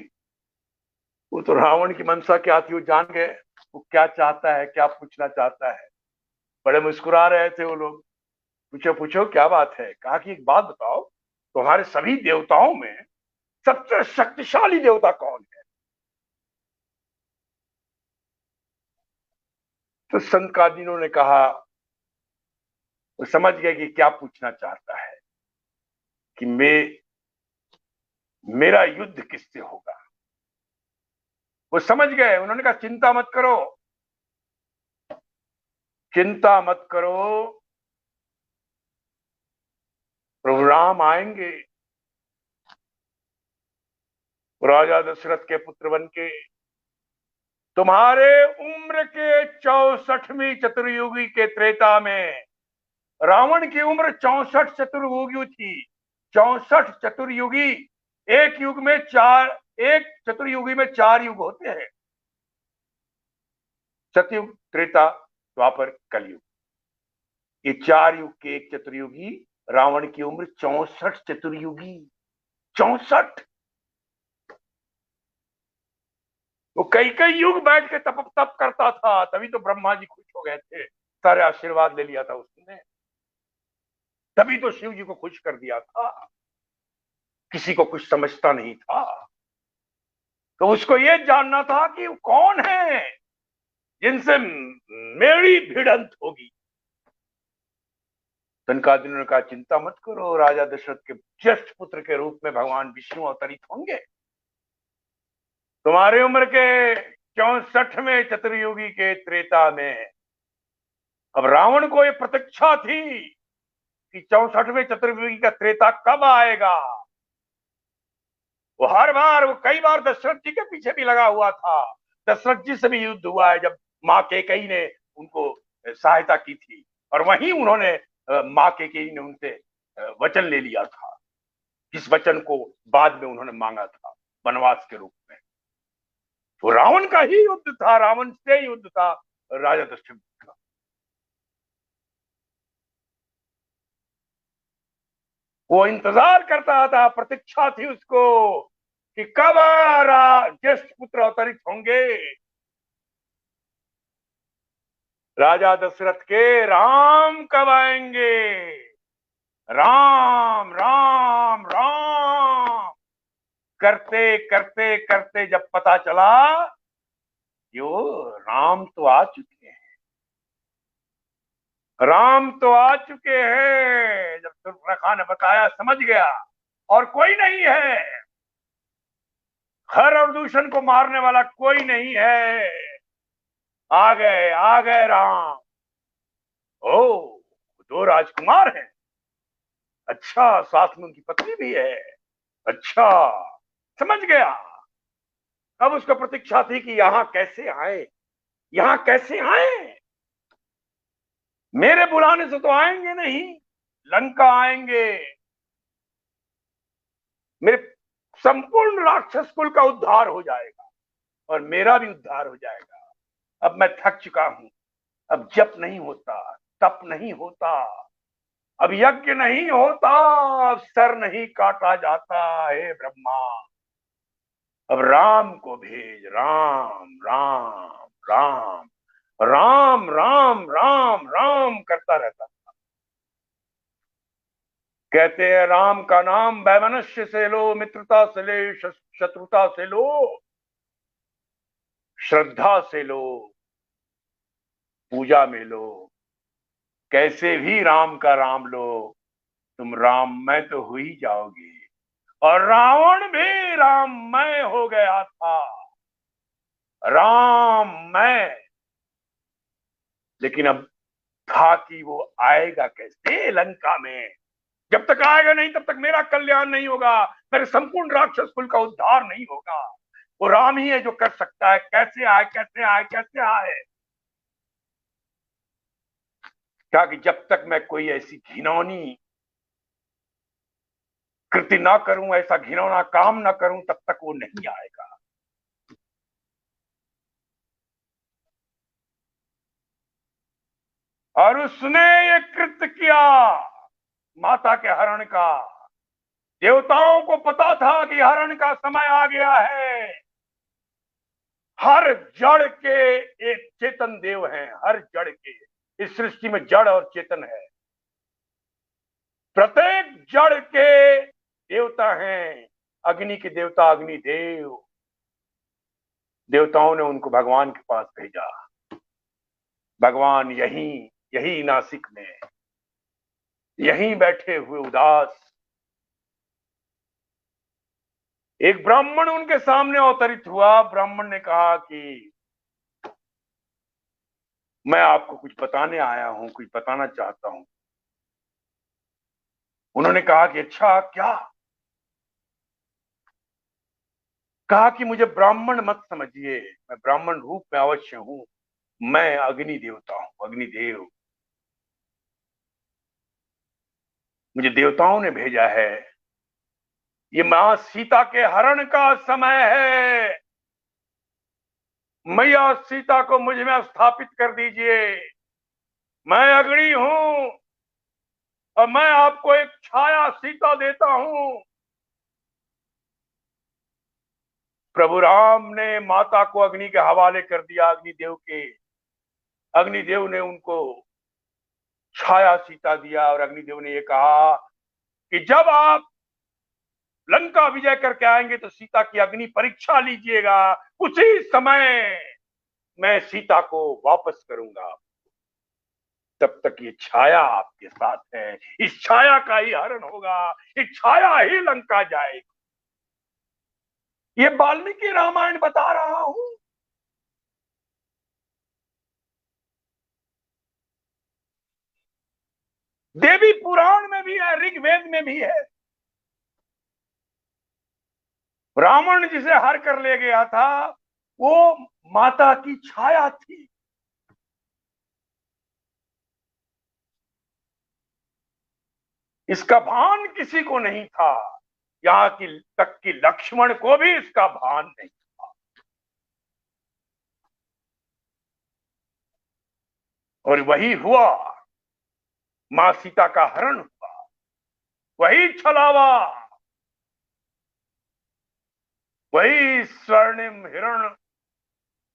वो तो रावण की मंशा क्या थी वो जान गए, वो क्या चाहता है, क्या पूछना चाहता है। बड़े मुस्कुरा रहे थे वो लोग। पूछो पूछो क्या बात है? कहा कि एक बात बताओ, तुम्हारे सभी देवताओं में सबसे शक्तिशाली देवता कौन है? तो संकादिनों ने कहा, वो समझ गए कि क्या पूछना चाहता है, कि मेरा युद्ध किससे होगा। वो समझ गए, उन्होंने कहा चिंता मत करो, चिंता मत करो, प्रभु राम आएंगे, राजा दशरथ के पुत्र बन के। तुम्हारे उम्र के 64वीं चतुर्युगी के त्रेता में, रावण की उम्र 64 चतुर्युगी थी। 64 चतुर्युगी, एक युग में 4, एक चतुर्युगी में 4 युग होते हैं, सतयुग, त्रेता, द्वापर, कलयुग। ये 4 युग के एक चतुर्युगी, रावण की उम्र 64 चतुर्युगी, 64। वो कई कई युग बैठ के तप करता था, तभी तो ब्रह्मा जी खुश हो गए थे, सारे आशीर्वाद ले लिया था उसने, तभी तो शिव जी को खुश कर दिया था। किसी को कुछ समझता नहीं था, तो उसको ये जानना था कि वो कौन है जिनसे मेरी भिड़ंत होगी। सनकादिनों ने कहा चिंता मत करो, राजा दशरथ के ज्येष्ठ पुत्र के रूप में भगवान विष्णु अवतरित होंगे। तुम्हारी उम्र के 64वें चतुर्युगी के त्रेता में, अब रावण को ये प्रतीक्षा थी कि 64वें चतुर्युगी का त्रेता कब आएगा। वो हर बार, वो कई बार दशरथ जी के पीछे भी लगा हुआ था। दशरथ जी से भी युद्ध हुआ है, जब माँ कैकेयी ने उनको सहायता की थी, और वहीं उन्होंने माँ कैकेयी ने उनसे वचन ले लिया था, जिस वचन को बाद में उन्होंने मांगा था वनवास के रूप में। तो रावण का ही युद्ध था, रावण से युद्ध था राजा दशरथ का। वो इंतजार करता था, प्रतीक्षा थी उसको कि कब ज्येष्ठ पुत्र अवतरित होंगे। राजा दशरथ के राम कब आएंगे, राम राम राम करते करते करते जब पता चला कि वो राम तो आ चुके हैं, राम तो आ चुके हैं। जब सुर्पनखा ने बताया समझ गया, और कोई नहीं है, हर और दूषण को मारने वाला कोई नहीं है। आ गए राम। ओ, दो राजकुमार हैं। अच्छा, साथ में उनकी पत्नी भी है। अच्छा, समझ गया। अब उसको प्रतीक्षा थी कि यहां कैसे आए, यहां कैसे आए। मेरे बुलाने से तो आएंगे नहीं, लंका आएंगे। मेरे संपूर्ण राक्षस कुल का उद्धार हो जाएगा और मेरा भी उद्धार हो जाएगा। अब मैं थक चुका हूं, अब जप नहीं होता, तप नहीं होता, अब यज्ञ नहीं होता, अब सर नहीं काटा जाता। हे ब्रह्मा, अब राम को भेज। राम राम राम राम राम राम राम करता रहता। कहते हैं राम का नाम वैमनस्य से लो, मित्रता से ले, शत्रुता से लो, श्रद्धा से लो, पूजा में लो, कैसे भी राम का राम लो, तुम राममय तो हो ही जाओगे। और रावण भी राममय हो गया था, राममय। लेकिन अब था कि वो आएगा कैसे लंका में। जब तक आएगा नहीं तब तक मेरा कल्याण नहीं होगा, मेरे संपूर्ण राक्षस कुल का उद्धार नहीं होगा। वो राम ही है जो कर सकता है। कैसे आए, कैसे आए, कैसे आए। क्या कि जब तक मैं कोई ऐसी घिनौनी कृति ना करूं, ऐसा घिनौना काम ना करूं, तब तक वो नहीं आएगा। और उसने ये कृत्य किया माता के हरण का। देवताओं को पता था कि हरण का समय आ गया है। हर जड़ के एक चेतन देव हैं, हर जड़ के। इस सृष्टि में जड़ और चेतन है। प्रत्येक जड़ के देवता हैं। अग्नि के देवता अग्निदेव, देवताओं ने उनको भगवान के पास भेजा। भगवान यही नासिक में, यहीं बैठे हुए उदास। एक ब्राह्मण उनके सामने अवतरित हुआ। ब्राह्मण ने कहा कि मैं आपको कुछ बताने आया हूं, कुछ बताना चाहता हूं। उन्होंने कहा कि अच्छा, क्या? कहा कि मुझे ब्राह्मण मत समझिए, मैं ब्राह्मण रूप में अवश्य हूं। मैं अग्नि देवता हूं, अग्निदेव। मुझे देवताओं ने भेजा है। ये मां सीता के हरण का समय है। मैया सीता को मुझ में स्थापित कर दीजिए। मैं अग्नि हूं और मैं आपको एक छाया सीता देता हूं। प्रभु राम ने माता को अग्नि के हवाले कर दिया, अग्निदेव के। अग्निदेव ने उनको छाया सीता दिया और अग्निदेव ने ये कहा कि जब आप लंका विजय करके आएंगे तो सीता की अग्नि परीक्षा लीजिएगा। उसी समय मैं सीता को वापस करूंगा। तब तक ये छाया आपके साथ है। इस छाया का ही हरण होगा, इस छाया ही लंका जाएगी। ये वाल्मीकि रामायण बता रहा हूं। देवी पुराण में भी है, ऋग्वेद में भी है। रावण जिसे हर कर ले गया था वो माता की छाया थी। इसका भान किसी को नहीं था, यहां की तक कि लक्ष्मण को भी इसका भान नहीं था। और वही हुआ, मां सीता का हरण हुआ। वही छलावा, वही स्वर्णिम हिरण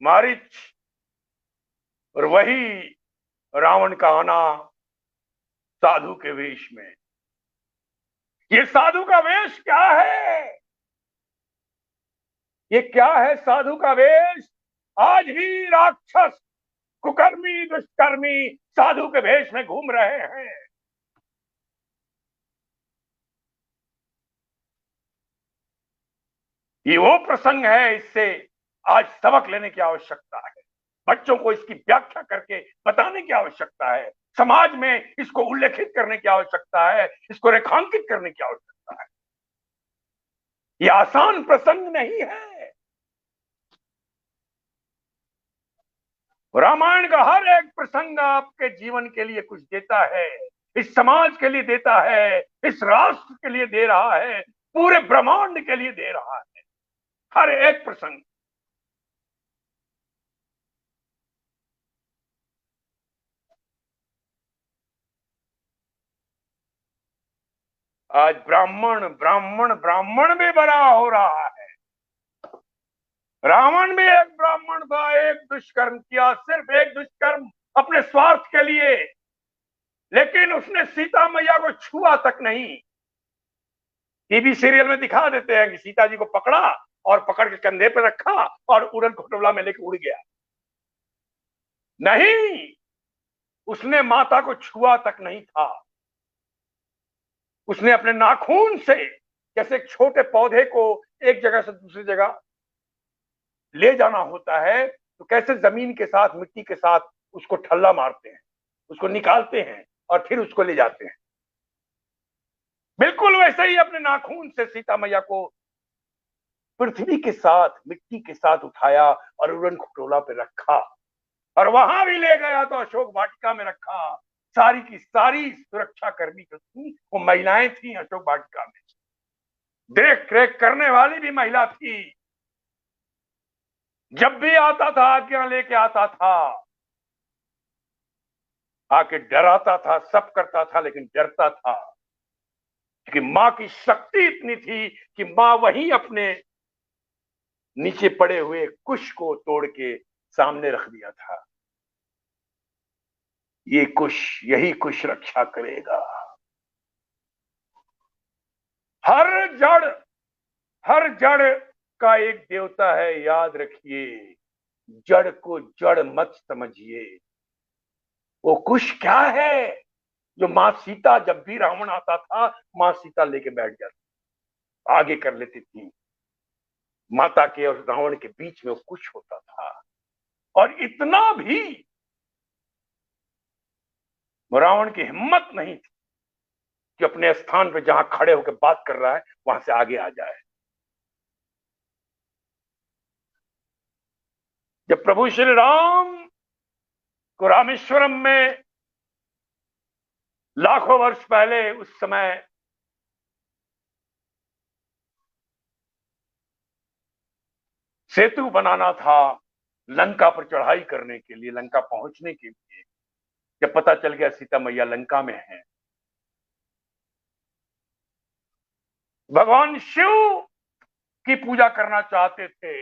मारिच, और वही रावण का आना साधु के वेश में। ये साधु का वेश क्या है? ये क्या है साधु का वेश? आज भी राक्षस, कुकर्मी, दुष्कर्मी साधु के वेश में घूम रहे हैं। ये वो प्रसंग है, इससे आज सबक लेने की आवश्यकता है। बच्चों को इसकी व्याख्या करके बताने की आवश्यकता है। समाज में इसको उल्लेखित करने की आवश्यकता है, इसको रेखांकित करने की आवश्यकता है। ये आसान प्रसंग नहीं है। रामायण का हर एक प्रसंग आपके जीवन के लिए कुछ देता है, इस समाज के लिए देता है, इस राष्ट्र के लिए दे रहा है, पूरे ब्रह्मांड के लिए दे रहा है, हर एक प्रसंग। आज ब्राह्मण ब्राह्मण ब्राह्मण भी बड़ा हो रहा है। रावण भी एक ब्राह्मण था, एक दुष्कर्म किया, सिर्फ एक दुष्कर्म अपने स्वार्थ के लिए, लेकिन उसने सीता मैया को छुआ तक नहीं। टीवी सीरियल में दिखा देते हैं कि सीता जी को पकड़ा और पकड़ के कंधे पर रखा और उड़न खटोला में लेकर उड़ गया। नहीं, उसने माता को छुआ तक नहीं था। उसने अपने नाखून से, जैसे एक छोटे पौधे को एक जगह से दूसरी जगह ले जाना होता है, तो कैसे जमीन के साथ, मिट्टी के साथ उसको ठल्ला मारते हैं, उसको निकालते हैं और फिर उसको ले जाते हैं, बिल्कुल वैसे ही अपने नाखून से सीता मैया को पृथ्वी के साथ, मिट्टी के साथ उठाया और उड़न खटोला पे रखा, और वहां भी ले गया तो अशोक वाटिका में रखा। सारी की सारी सुरक्षा कर्मी जो थी वो महिलाएं थी अशोक वाटिका में, देख रेख करने वाली भी महिला थी। जब भी आता था आज्ञा लेके आता था, आके डराता था, सब करता था, लेकिन डरता था क्योंकि मां की शक्ति इतनी थी कि मां वहीं अपने नीचे पड़े हुए कुश को तोड़ के सामने रख दिया था। ये कुश, यही कुश रक्षा करेगा। हर जड़ का एक देवता है, याद रखिए। जड़ को जड़ मत समझिए। वो कुश क्या है? जो मां सीता, जब भी रावण आता था मां सीता लेके बैठ जाती, आगे कर लेती थी। माता के और रावण के बीच में वो कुश होता था, और इतना भी रावण की हिम्मत नहीं थी कि अपने स्थान पे जहां खड़े होकर बात कर रहा है वहां से आगे आ जाए। जब प्रभु श्री राम को रामेश्वरम में लाखों वर्ष पहले, उस समय सेतु बनाना था लंका पर चढ़ाई करने के लिए, लंका पहुंचने के लिए, जब पता चल गया सीता मैया लंका में है, भगवान शिव की पूजा करना चाहते थे,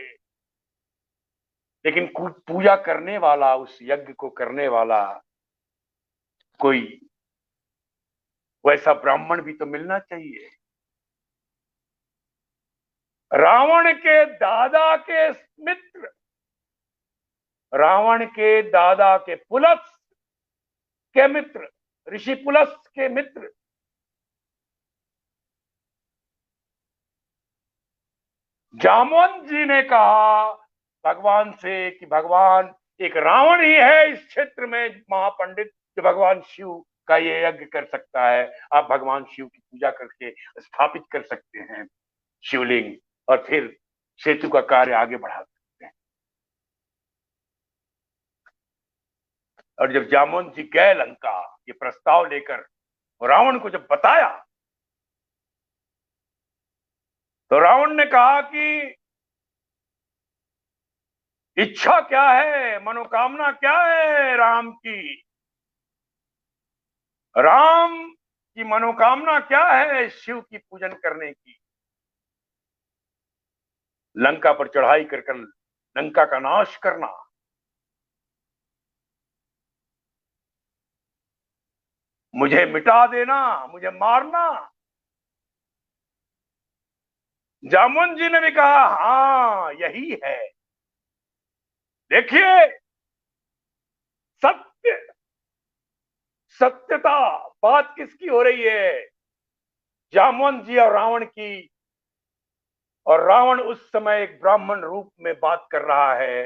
लेकिन पूजा करने वाला, उस यज्ञ को करने वाला कोई वैसा ब्राह्मण भी तो मिलना चाहिए। रावण के दादा के मित्र, रावण के दादा के पुलस के मित्र, ऋषि पुलस के मित्र जामवंत जी ने कहा भगवान से कि भगवान, एक रावण ही है इस क्षेत्र में महापंडित जो भगवान शिव का ये यज्ञ कर सकता है। आप भगवान शिव की पूजा करके स्थापित कर सकते हैं शिवलिंग, और फिर सेतु का कार्य आगे बढ़ा सकते हैं। और जब जामवंत जी गए लंका ये प्रस्ताव लेकर, रावण को जब बताया, तो रावण ने कहा कि इच्छा क्या है, मनोकामना क्या है राम की? राम की मनोकामना क्या है शिव की पूजन करने की? लंका पर चढ़ाई कर लंका का नाश करना। मुझे मिटा देना, मुझे मारना। जामुन जी ने भी कहा हाँ यही है। देखिए सत्य, सत्यता बात किसकी हो रही है? जामुन जी और रावण की। और रावण उस समय एक ब्राह्मण रूप में बात कर रहा है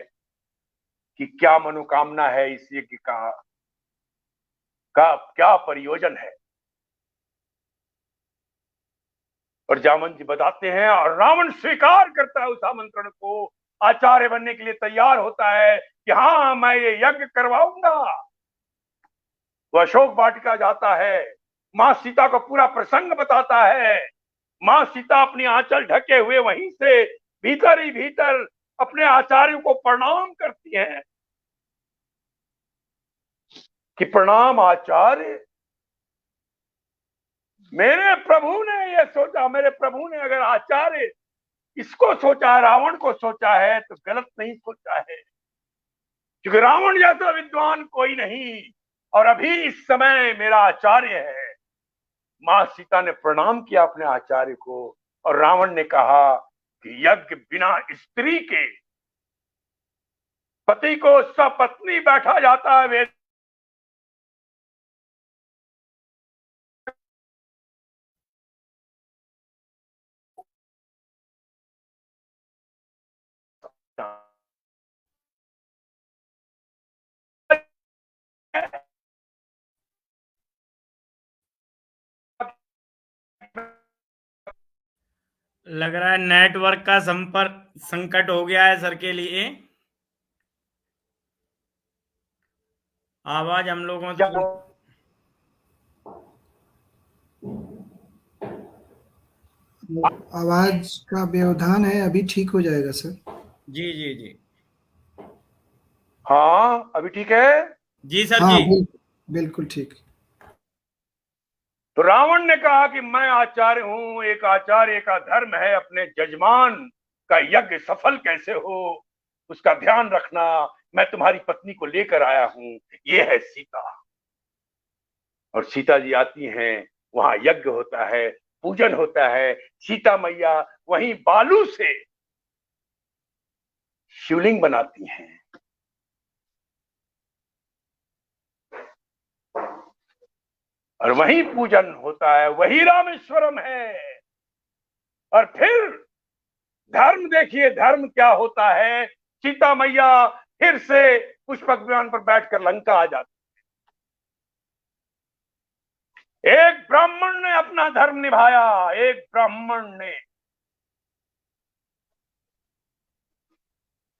कि क्या मनोकामना है इस यज्ञ का क्या प्रयोजन है। और जामुन जी बताते हैं और रावण स्वीकार करता है उस आमंत्रण को, आचार्य बनने के लिए तैयार होता है कि हाँ मैं ये यज्ञ करवाऊंगा। वो अशोक वाटिका जाता है, मां सीता को पूरा प्रसंग बताता है। मां सीता अपनी आंचल ढके हुए वहीं से भीतर ही भीतर अपने आचार्य को प्रणाम करती हैं कि प्रणाम आचार्य। मेरे प्रभु ने ये सोचा, मेरे प्रभु ने अगर आचार्य इसको सोचा है, रावण को सोचा है, तो गलत नहीं सोचा है, क्योंकि रावण जैसा विद्वान कोई नहीं और अभी इस समय मेरा आचार्य है। मां सीता ने प्रणाम किया अपने आचार्य को और रावण ने कहा कि यज्ञ बिना स्त्री के, पति को सपत्नी बैठा जाता है वेद। लग रहा है नेटवर्क का संपर्क संकट हो गया है सर के लिए। आवाज हम लोगों तक आवाज का व्यवधान है, अभी ठीक हो जाएगा सर। जी जी जी हाँ अभी ठीक है जी सर हाँ जी। बिल्कुल ठीक। तो रावण ने कहा कि मैं आचार्य हूं, एक आचार्य का धर्म है अपने जजमान का यज्ञ सफल कैसे हो उसका ध्यान रखना। मैं तुम्हारी पत्नी को लेकर आया हूं, ये है सीता। और सीता जी आती हैं, वहां यज्ञ होता है, पूजन होता है। सीता मैया वहीं बालू से शिवलिंग बनाती हैं और वहीं पूजन होता है, वही रामेश्वरम है। और फिर धर्म देखिए, धर्म क्या होता है। सीता मैया फिर से पुष्पक विमान पर बैठकर लंका आ जाती। एक ब्राह्मण ने अपना धर्म निभाया, एक ब्राह्मण ने।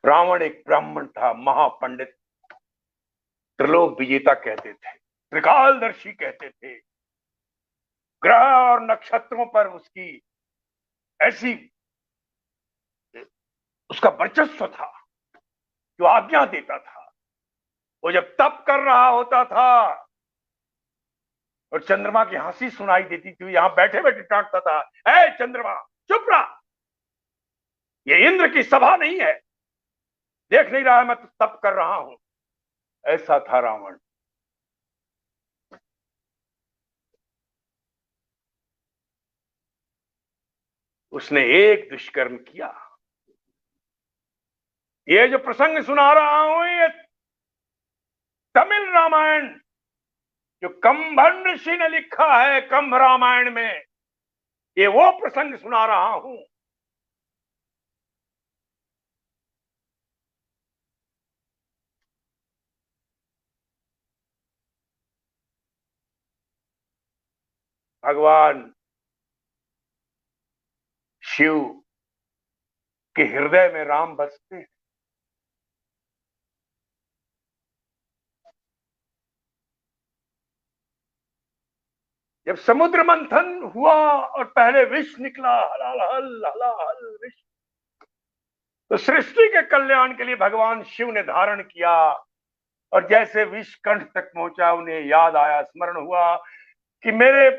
रावण एक ब्राह्मण था, महापंडित, त्रिलोक विजेता कहते थे, त्रिकालदर्शी कहते थे। ग्रह और नक्षत्रों पर उसकी ऐसी उसका वर्चस्व था, जो आज्ञा देता था। वो जब तप कर रहा होता था और चंद्रमा की हंसी सुनाई देती थी, यहां बैठे बैठे डांटता था, ऐ चंद्रमा चुप रहा, ये इंद्र की सभा नहीं है, देख नहीं रहा है मैं तो तप कर रहा हूं। ऐसा था रावण। उसने एक दुष्कर्म किया। ये जो प्रसंग सुना रहा हूं, ये तमिल रामायण जो कंभ ऋषि ने लिखा है, कंभ रामायण में, ये वो प्रसंग सुना रहा हूं। भगवान शिव के हृदय में राम बसते हैं। जब समुद्र मंथन हुआ और पहले विष निकला, हलाहल हलाहल विष, तो सृष्टि के कल्याण के लिए भगवान शिव ने धारण किया। और जैसे विष कंठ तक पहुंचा, उन्हें याद आया, स्मरण हुआ कि मेरे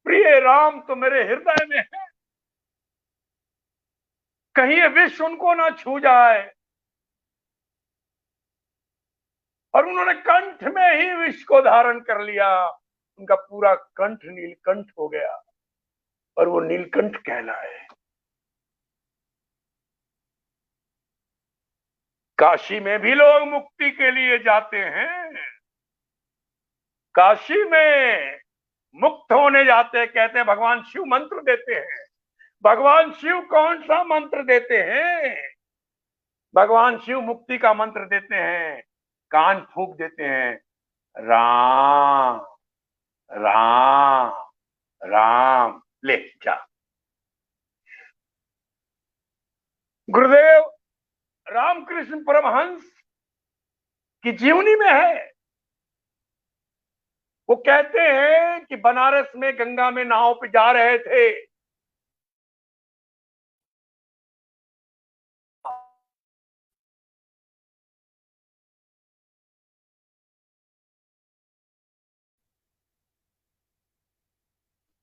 प्रिय राम तो मेरे हृदय में है, कहीं ये विष उनको ना छू जाए। और उन्होंने कंठ में ही विष को धारण कर लिया, उनका पूरा कंठ नीलकंठ हो गया और वो नीलकंठ कहलाए। काशी में भी लोग मुक्ति के लिए जाते हैं, काशी में मुक्त होने जाते हैं, कहते हैं भगवान शिव मंत्र देते हैं। भगवान शिव कौन सा मंत्र देते हैं? भगवान शिव मुक्ति का मंत्र देते हैं, कान फूंक देते हैं, राम राम राम। ले जा। गुरुदेव रामकृष्ण परमहंस की जीवनी में है। वो कहते हैं कि बनारस में गंगा में नाव पे जा रहे थे,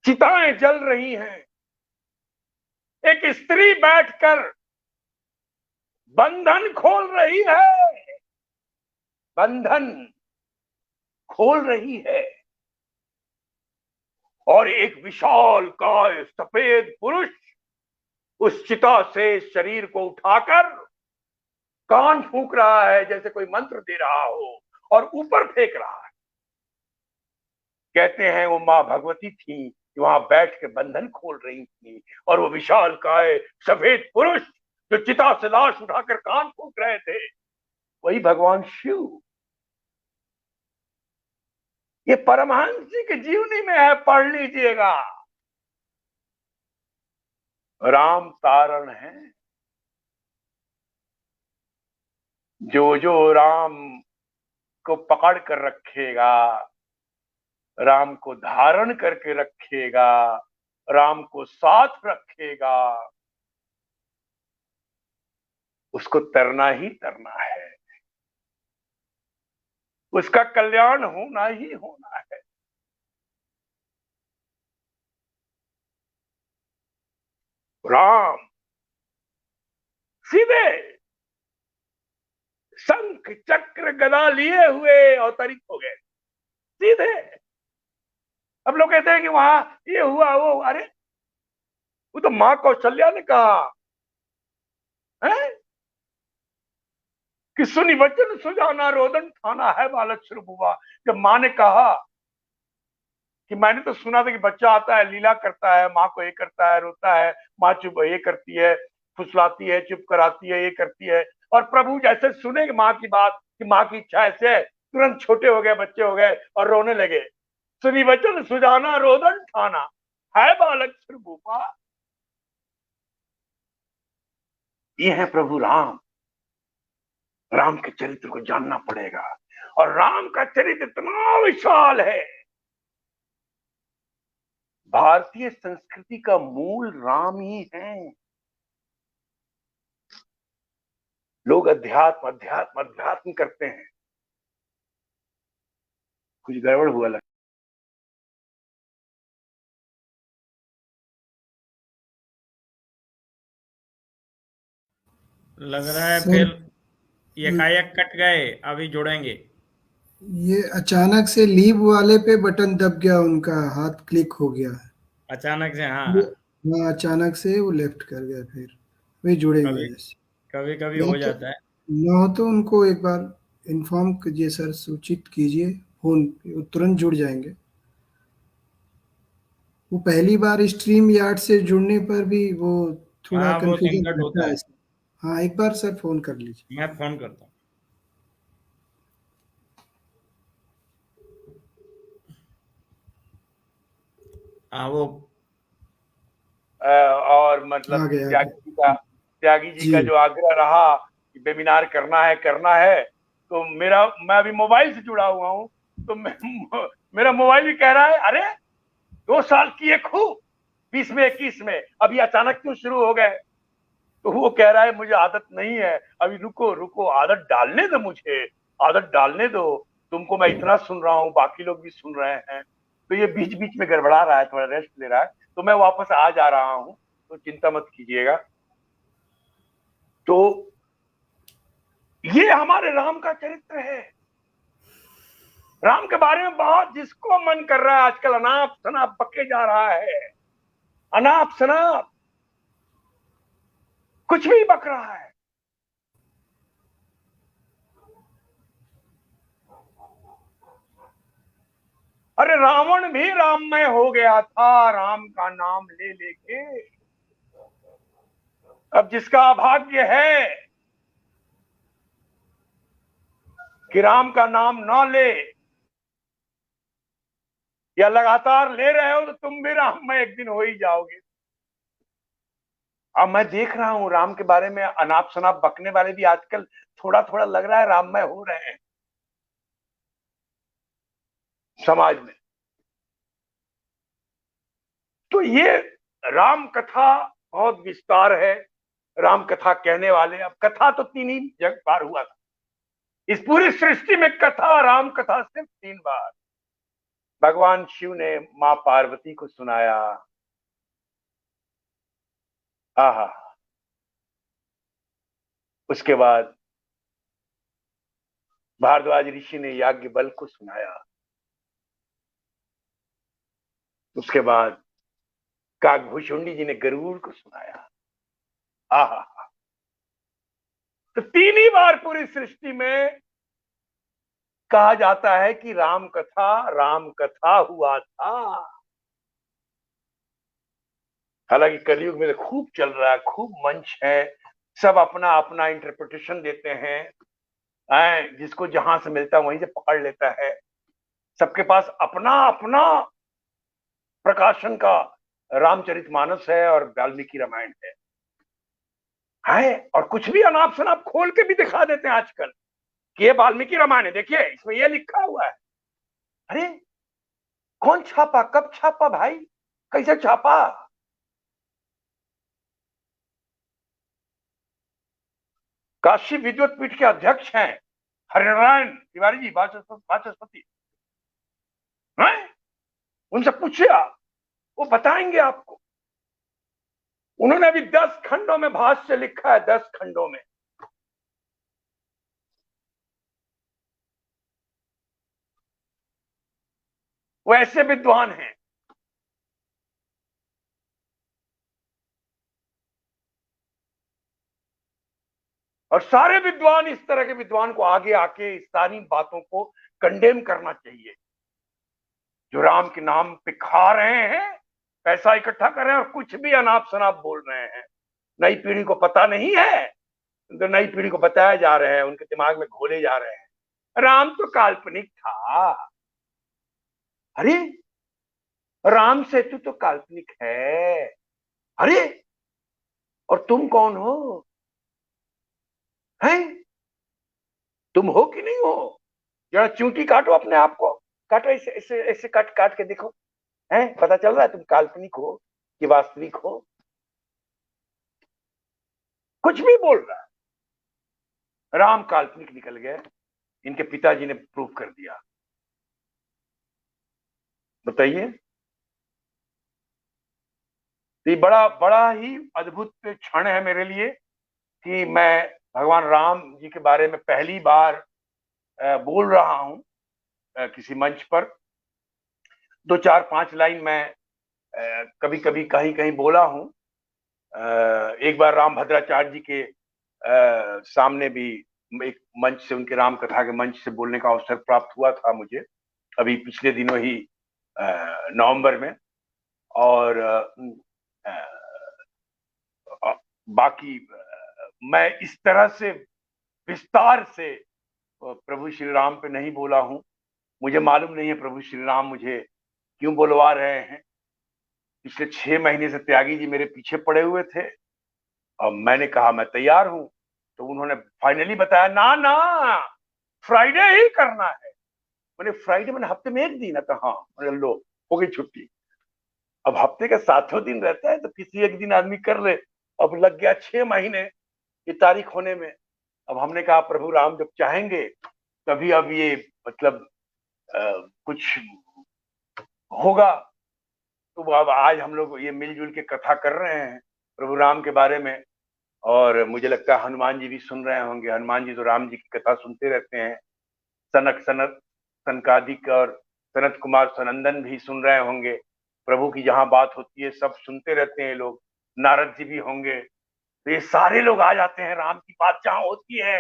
चिताएं जल रही हैं, एक स्त्री बैठकर बंधन खोल रही है, बंधन खोल रही है। और एक विशाल काय सफेद पुरुष उस चिता से शरीर को उठाकर कान फूंक रहा है, जैसे कोई मंत्र दे रहा हो, और ऊपर फेंक रहा है। कहते हैं वो मां भगवती थी, वहां बैठ के बंधन खोल रही थी, और वो विशाल काय सफेद पुरुष जो चिता से लाश उठाकर कान फूंक रहे थे, वही भगवान शिव। ये परमहंस जी की जीवनी में है, पढ़ लीजिएगा। राम तारण है। जो जो राम को पकड़ कर रखेगा, राम को धारण करके रखेगा, राम को साथ रखेगा, उसको तरना ही तरना है, उसका कल्याण होना ही होना है। राम सीधे शंख चक्र गदा लिए हुए अवतरित हो गए, सीधे। अब लोग कहते हैं कि वहां ये हुआ वो, अरे वो तो मां कौशल्या ने कहा है कि सुनि वचन सुजाना रोदन ठाना है बालक श्रुभुआ। जब मां ने कहा कि मैंने तो सुना था कि बच्चा आता है, लीला करता है, माँ को ये करता है, रोता है, माँ चुप ये करती है, फुसलाती है, चुप कराती है, ये करती है। और प्रभु जैसे सुने माँ की बात कि माँ की इच्छा ऐसे है, तुरंत छोटे हो गए, बच्चे हो गए और रोने लगे। सुनी वचन सुजाना रोदन ठाना है बालक श्रुभुआ। ये है प्रभु राम। राम के चरित्र को जानना पड़ेगा, और राम का चरित्र इतना विशाल है। भारतीय संस्कृति का मूल राम ही है। लोग अध्यात्म अध्यात्म अध्यात्म करते हैं, कुछ गड़बड़ हुआ लग रहा है। सर, फिर यकायक कट गए, अभी जुड़ेंगे। ये अचानक से लीव वाले पे बटन दब गया, उनका हाथ क्लिक हो गया। अचानक से, हाँ वो हाँ, हाँ, अचानक से वो लेफ्ट कर गया, फिर वे जुड़ेंगे कभी जैसे। कभी कभी ना हो तो जाता है। ना हो तो उनको एक बार इन्फॉर्म कीजिए सर, सूचित कीजिए फोन पे, वो तुरंत जुड़ जाएंगे। वो पहली बार स्ट्रीम यार्ड से जुड़ने पर भी वो थोड़ा हाँ, वो कंफ्यूजन संकट रहता होता है। है। हाँ, एक बार सर फोन कर लीजिए। मैं फोन करता हूँ। हाँ, वो और आ मतलब गया आ गया। त्यागी जी का जी जो आग्रह रहा कि वेबिनार करना है, तो मैं अभी मोबाइल से जुड़ा हुआ हूँ, तो मेरा मोबाइल भी कह रहा है अरे 2 साल किए खूब, 20 में 21 में, अभी अचानक क्यों शुरू हो गए? तो वो कह रहा है मुझे आदत नहीं है, अभी रुको रुको, आदत डालने दो, मुझे आदत डालने दो। तुमको मैं इतना सुन रहा हूँ, बाकी लोग भी सुन रहे हैं, तो ये बीच बीच में गड़बड़ा रहा है, थोड़ा रेस्ट ले रहा है, तो मैं वापस आ जा रहा हूं, तो चिंता मत कीजिएगा। तो ये हमारे राम का चरित्र है। राम के बारे में बहुत जिसको मन कर रहा है आजकल अनाप शनाप बके जा रहा है, अनाप शनाप कुछ भी बक रहा है। अरे रावण भी राममय हो गया था राम का नाम ले लेके। अब जिसका अभाग्य है कि राम का नाम ना ले, या लगातार ले रहे हो, तो तुम भी राममय एक दिन हो ही जाओगे। अब मैं देख रहा हूं राम के बारे में अनाप शनाप बकने वाले भी आजकल थोड़ा थोड़ा लग रहा है राममय हो रहे हैं समाज में। तो ये राम कथा बहुत विस्तार है। राम कथा कहने वाले, अब कथा तो 3 ही बार हुआ था इस पूरी सृष्टि में। कथा, राम कथा सिर्फ 3 बार भगवान शिव ने मां पार्वती को सुनाया। आहा, उसके बाद भारद्वाज ऋषि ने याज्ञवल्क्य को सुनाया। उसके बाद काकभूषुंडी जी ने गरुड़ को सुनाया। आहा, तो 3 ही बार पूरी सृष्टि में कहा जाता है कि राम कथा हुआ था। हालांकि कलयुग में तो खूब चल रहा है, खूब मंच है, सब अपना अपना इंटरप्रिटेशन देते हैं, जिसको जहां से मिलता है वहीं से पकड़ लेता है। सबके पास अपना अपना प्रकाशन का रामचरितमानस है और वाल्मीकि रामायण है। और कुछ भी अनाप शनाप खोल के भी दिखा देते हैं आजकल कि ये वाल्मीकि रामायण है, देखिए इसमें ये लिखा हुआ है। अरे कौन छापा, कब छापा भाई, कैसे छापा? काशी विद्वत पीठ के अध्यक्ष हैं हरिनारायण तिवारी जी, वाचस्पति। उनसे पूछिए आप, वो बताएंगे आपको। उन्होंने अभी 10 खंडों में भाष्य लिखा है, 10 खंडों में। वो ऐसे विद्वान हैं। और सारे विद्वान, इस तरह के विद्वान को आगे आके इस सारी बातों को कंडेम करना चाहिए जो राम के नाम पे खा रहे हैं, पैसा इकट्ठा कर रहे हैं और कुछ भी अनाप शनाप बोल रहे हैं। नई पीढ़ी को पता नहीं है तो नई पीढ़ी को बताया जा रहे हैं, उनके दिमाग में घोले जा रहे हैं राम तो काल्पनिक था। अरे राम सेतु तो काल्पनिक है। अरे और तुम कौन हो? हैं? तुम हो कि नहीं हो? जरा चूंटी काटो अपने आप को, काटो, ऐसे ऐसे ऐसे काट काट के देखो, हैं? पता चल रहा है तुम काल्पनिक हो कि वास्तविक हो? कुछ भी बोल रहा है। राम काल्पनिक निकल गए, इनके पिताजी ने प्रूव कर दिया। बताइए, ये बड़ा बड़ा ही अद्भुत क्षण है मेरे लिए कि मैं भगवान राम जी के बारे में पहली बार बोल रहा हूं किसी मंच पर। 2, 4, 5 लाइन मैं कभी कभी कहीं कहीं बोला हूं। एक बार राम भद्राचार्य जी के सामने भी एक मंच से, उनके राम कथा के मंच से बोलने का अवसर प्राप्त हुआ था मुझे, अभी पिछले दिनों ही नवंबर में। और बाकी मैं इस तरह से विस्तार से प्रभु श्री राम पे नहीं बोला हूं। मुझे मालूम नहीं है प्रभु श्री राम मुझे क्यों बुलवा रहे हैं। पिछले 6 महीने से त्यागी जी मेरे पीछे पड़े हुए थे और मैंने कहा मैं तैयार हूं, तो उन्होंने फाइनली बताया ना ना फ्राइडे ही करना है। मैंने फ्राइडे, मैंने हफ्ते में 1 दिन है, तो हाँ मैंने लो हो गई छुट्टी। अब हफ्ते का 7वां दिन रहता है तो किसी एक दिन आदमी कर ले। अब लग गया 6 महीने की तारीख होने में। अब हमने कहा प्रभु राम जब चाहेंगे तभी अब ये मतलब कुछ होगा। तो अब आज हम लोग ये मिलजुल के कथा कर रहे हैं प्रभु राम के बारे में, और मुझे लगता है हनुमान जी भी सुन रहे होंगे। हनुमान जी तो राम जी की कथा सुनते रहते हैं। सनकादिक और सनत कुमार सनंदन भी सुन रहे होंगे। प्रभु की जहां बात होती है सब सुनते रहते हैं लोग। नारद जी भी होंगे। तो ये सारे लोग आ जाते हैं राम की बात जहां होती है।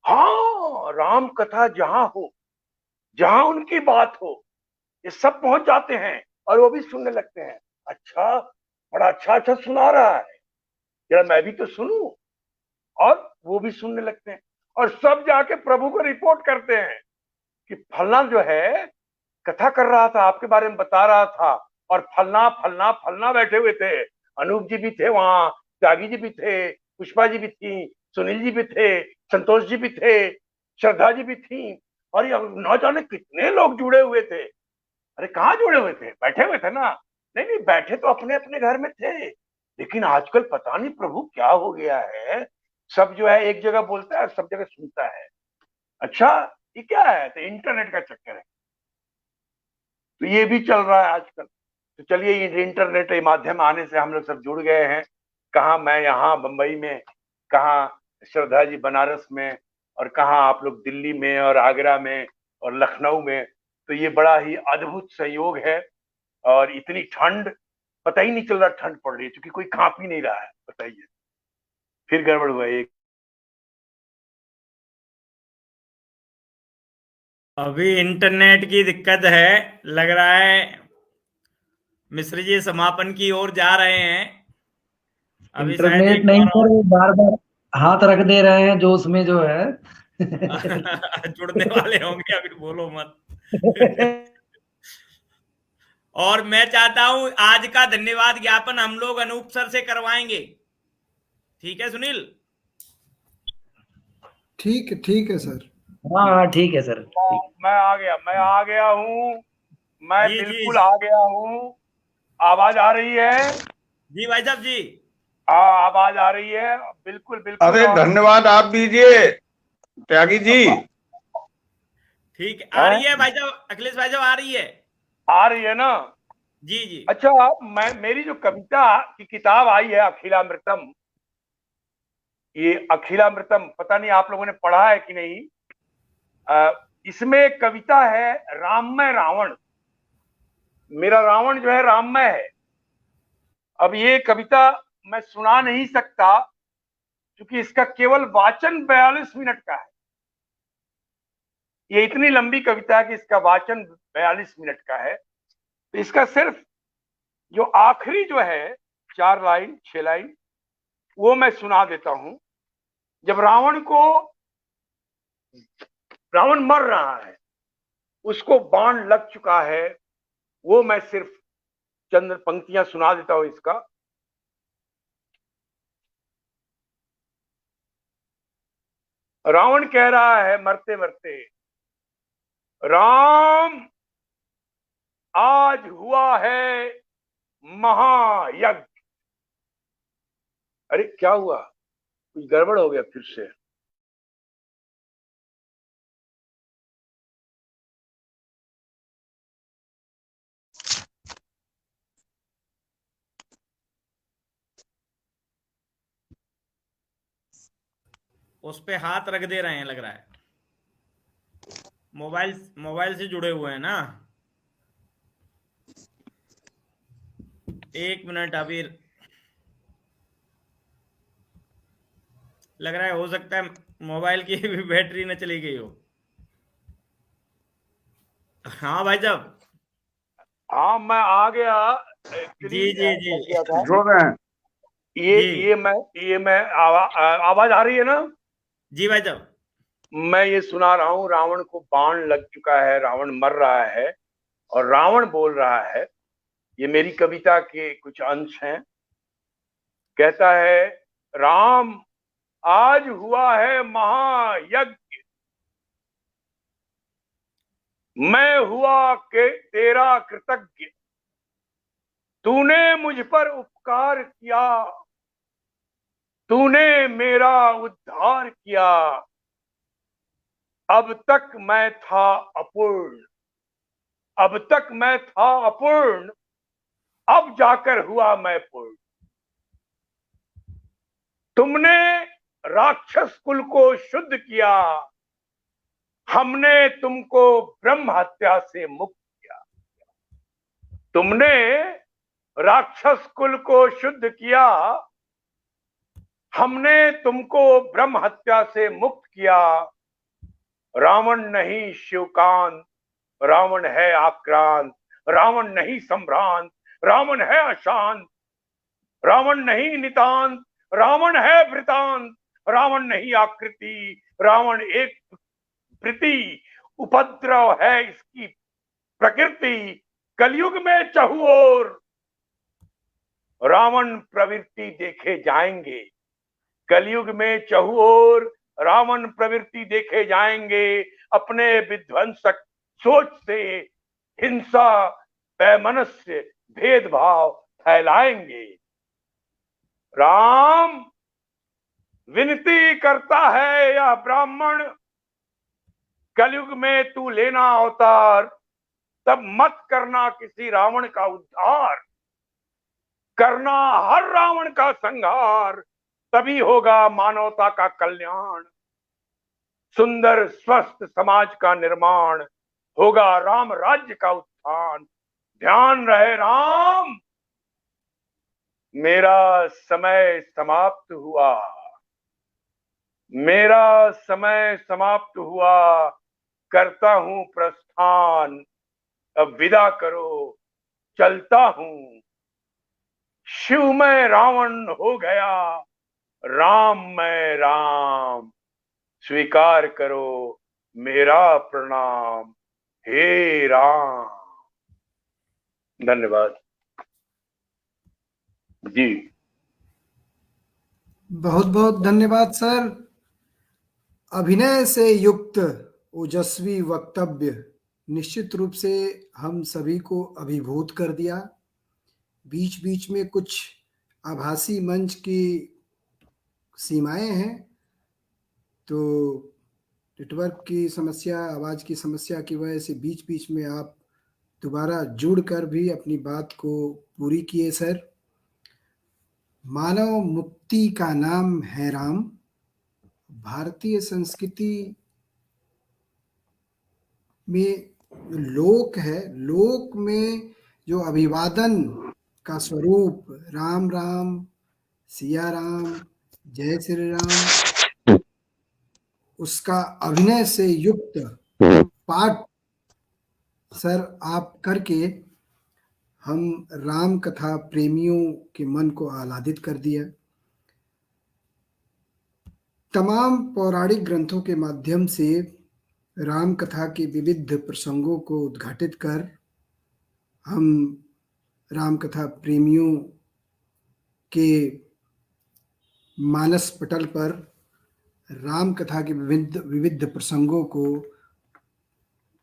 हाँ, राम कथा जहां हो, जहां उनकी बात हो, ये सब पहुंच जाते हैं और वो भी सुनने लगते हैं। अच्छा, बड़ा अच्छा अच्छा सुना रहा है, जरा मैं भी तो सुनूं। और वो भी सुनने लगते हैं और सब जाके प्रभु को रिपोर्ट करते हैं कि फलना जो है कथा कर रहा था, आपके बारे में बता रहा था, और फलना फलना फलना बैठे हुए थे। अनूप जी भी थे वहां, त्यागी जी भी थे, पुष्पा जी भी थी, सुनील जी भी थे, संतोष जी भी थे, श्रद्धा जी भी थी, और ये न जाने कितने लोग जुड़े हुए थे। अरे कहाँ जुड़े हुए थे, बैठे हुए थे ना। नहीं नहीं, बैठे तो अपने अपने घर में थे, लेकिन आजकल पता नहीं प्रभु क्या हो गया है, सब जो है एक जगह बोलता है, सब जगह सुनता है। अच्छा, ये क्या है? तो इंटरनेट का चक्कर है। तो ये भी चल रहा है आजकल। तो चलिए, ये इंटरनेट के माध्यम आने से हम लोग सब जुड़ गए हैं। कहाँ मैं यहाँ बंबई में, कहाँ श्रद्धा जी बनारस में, और कहाँ आप लोग दिल्ली में और आगरा में और लखनऊ में। तो ये बड़ा ही अद्भुत संयोग है। और इतनी ठंड, पता ही नहीं चल रहा ठंड पड़ रही है, क्योंकि कोई खा पी नहीं रहा है। बताइए, फिर गड़बड़ हुआ एक। अभी इंटरनेट की दिक्कत है, लग रहा है मिश्र जी समापन की ओर जा रहे हैं। अभी शायद इंटरनेट एक नहीं और सर, वो बार बार हाथ रख दे रहे हैं जोश में जो है। जुड़ने वाले होंगे, अभी बोलो मत। और मैं चाहता हूं आज का धन्यवाद ज्ञापन हम लोग अनूप सर से करवाएंगे। ठीक है सुनील? ठीक है सर। हाँ हाँ ठीक है सर। मैं आ गया हूँ, मैं जी जी बिल्कुल आ गया हूँ। आवाज आ रही है? जी भाई साहब जी। आवाज आ रही है, बिल्कुल बिल्कुल। अरे धन्यवाद आप दीजिए त्यागी जी। ठीक है, आ रही है भाई साहब, अखिलेश भाई साहब आ रही है। आ रही है ना? जी जी। अच्छा, मेरी जो कविता की किताब आई है अखिलामृतम, ये अखिलामृतम, पता नहीं आप लोगों ने पढ़ा है कि नहीं। इसमें एक कविता है राममय रावण। मेरा रावण जो है राममय है। अब ये कविता मैं सुना नहीं सकता, क्योंकि इसका केवल वाचन 42 मिनट का है। ये इतनी लंबी कविता है कि इसका वाचन 42 मिनट का है। तो इसका सिर्फ जो आखिरी जो है 4 लाइन 6 लाइन, वो मैं सुना देता हूं। जब रावण मर रहा है, उसको बाण लग चुका है, वो मैं सिर्फ चंद पंक्तियां सुना देता हूं इसका। रावण कह रहा है मरते मरते, राम आज हुआ है महायज्ञ। अरे क्या हुआ, कुछ गड़बड़ हो गया फिर से। उस पे हाथ रख दे रहे हैं लग रहा है। मोबाइल मोबाइल से जुड़े हुए हैं ना। 1 मिनट, अभी लग रहा है, हो सकता है मोबाइल की भी बैटरी न चली गई हो। हाँ भाई साहब। हाँ, मैं आ गया। जी जी जी लग गया था। जोड़ रहे हैं। जी ये मैं आवाज आ रही है ना? जी भाई साहब। मैं ये सुना रहा हूँ, रावण को बाण लग चुका है, रावण मर रहा है, और रावण बोल रहा है। ये मेरी कविता के कुछ अंश हैं। कहता है, राम आज हुआ है महायज्ञ, मैं हुआ के तेरा कृतज्ञ, तूने मुझ पर उपकार किया, तूने मेरा उद्धार किया, अब तक मैं था अपूर्ण, अब तक मैं था अपूर्ण, अब जाकर हुआ मैं पूर्ण। तुमने राक्षस कुल को शुद्ध किया, हमने तुमको ब्रह्म हत्या से मुक्त किया। तुमने राक्षस कुल को शुद्ध किया, हमने तुमको ब्रह्म हत्या से मुक्त किया। रावण नहीं शिवकांत, रावण है आक्रांत। रावण नहीं सम्भ्रांत, रावण है अशांत। रावण नहीं नितांत, रावण है वृतांत। रावण नहीं आकृति, रावण एक प्रति। उपद्रव है इसकी प्रकृति, कलयुग में चहुओर रावण प्रवृत्ति देखे जाएंगे। कलयुग में चहुओर रावण प्रवृत्ति देखे जाएंगे। अपने विध्वंसक सोच से हिंसा, वैमनस्य, भेदभाव फैलाएंगे। राम विनती करता है यह ब्राह्मण, कलयुग में तू लेना अवतार, तब मत करना किसी रावण का उद्धार। करना हर रावण का संहार, तभी होगा मानवता का कल्याण। सुंदर स्वस्थ समाज का निर्माण, होगा राम राज्य का उत्थान। ध्यान रहे राम, मेरा समय समाप्त हुआ। मेरा समय समाप्त हुआ, करता हूं प्रस्थान। अब विदा करो, चलता हूं। शिव में रावण हो गया, राम में राम। स्वीकार करो मेरा प्रणाम, हे राम। धन्यवाद जी। बहुत बहुत धन्यवाद सर। अभिनय से युक्त ओजस्वी वक्तव्य निश्चित रूप से हम सभी को अभिभूत कर दिया। बीच बीच में कुछ आभासी मंच की सीमाएं हैं, तो नेटवर्क की समस्या, आवाज़ की समस्या की वजह से बीच बीच में आप दोबारा जुड़कर भी अपनी बात को पूरी किए सर। मानव मुक्ति का नाम है राम। भारतीय संस्कृति में लोक है, लोक में जो अभिवादन का स्वरूप राम राम, सिया राम, जय श्री राम, उसका अभिनय से युक्त पाठ सर आप करके हम राम कथा प्रेमियों के मन को आह्लादित कर दिया। तमाम पौराणिक ग्रंथों के माध्यम से राम कथा के विविध प्रसंगों को उद्घाटित कर हम राम कथा प्रेमियों के मानस पटल पर राम कथा के विविध प्रसंगों को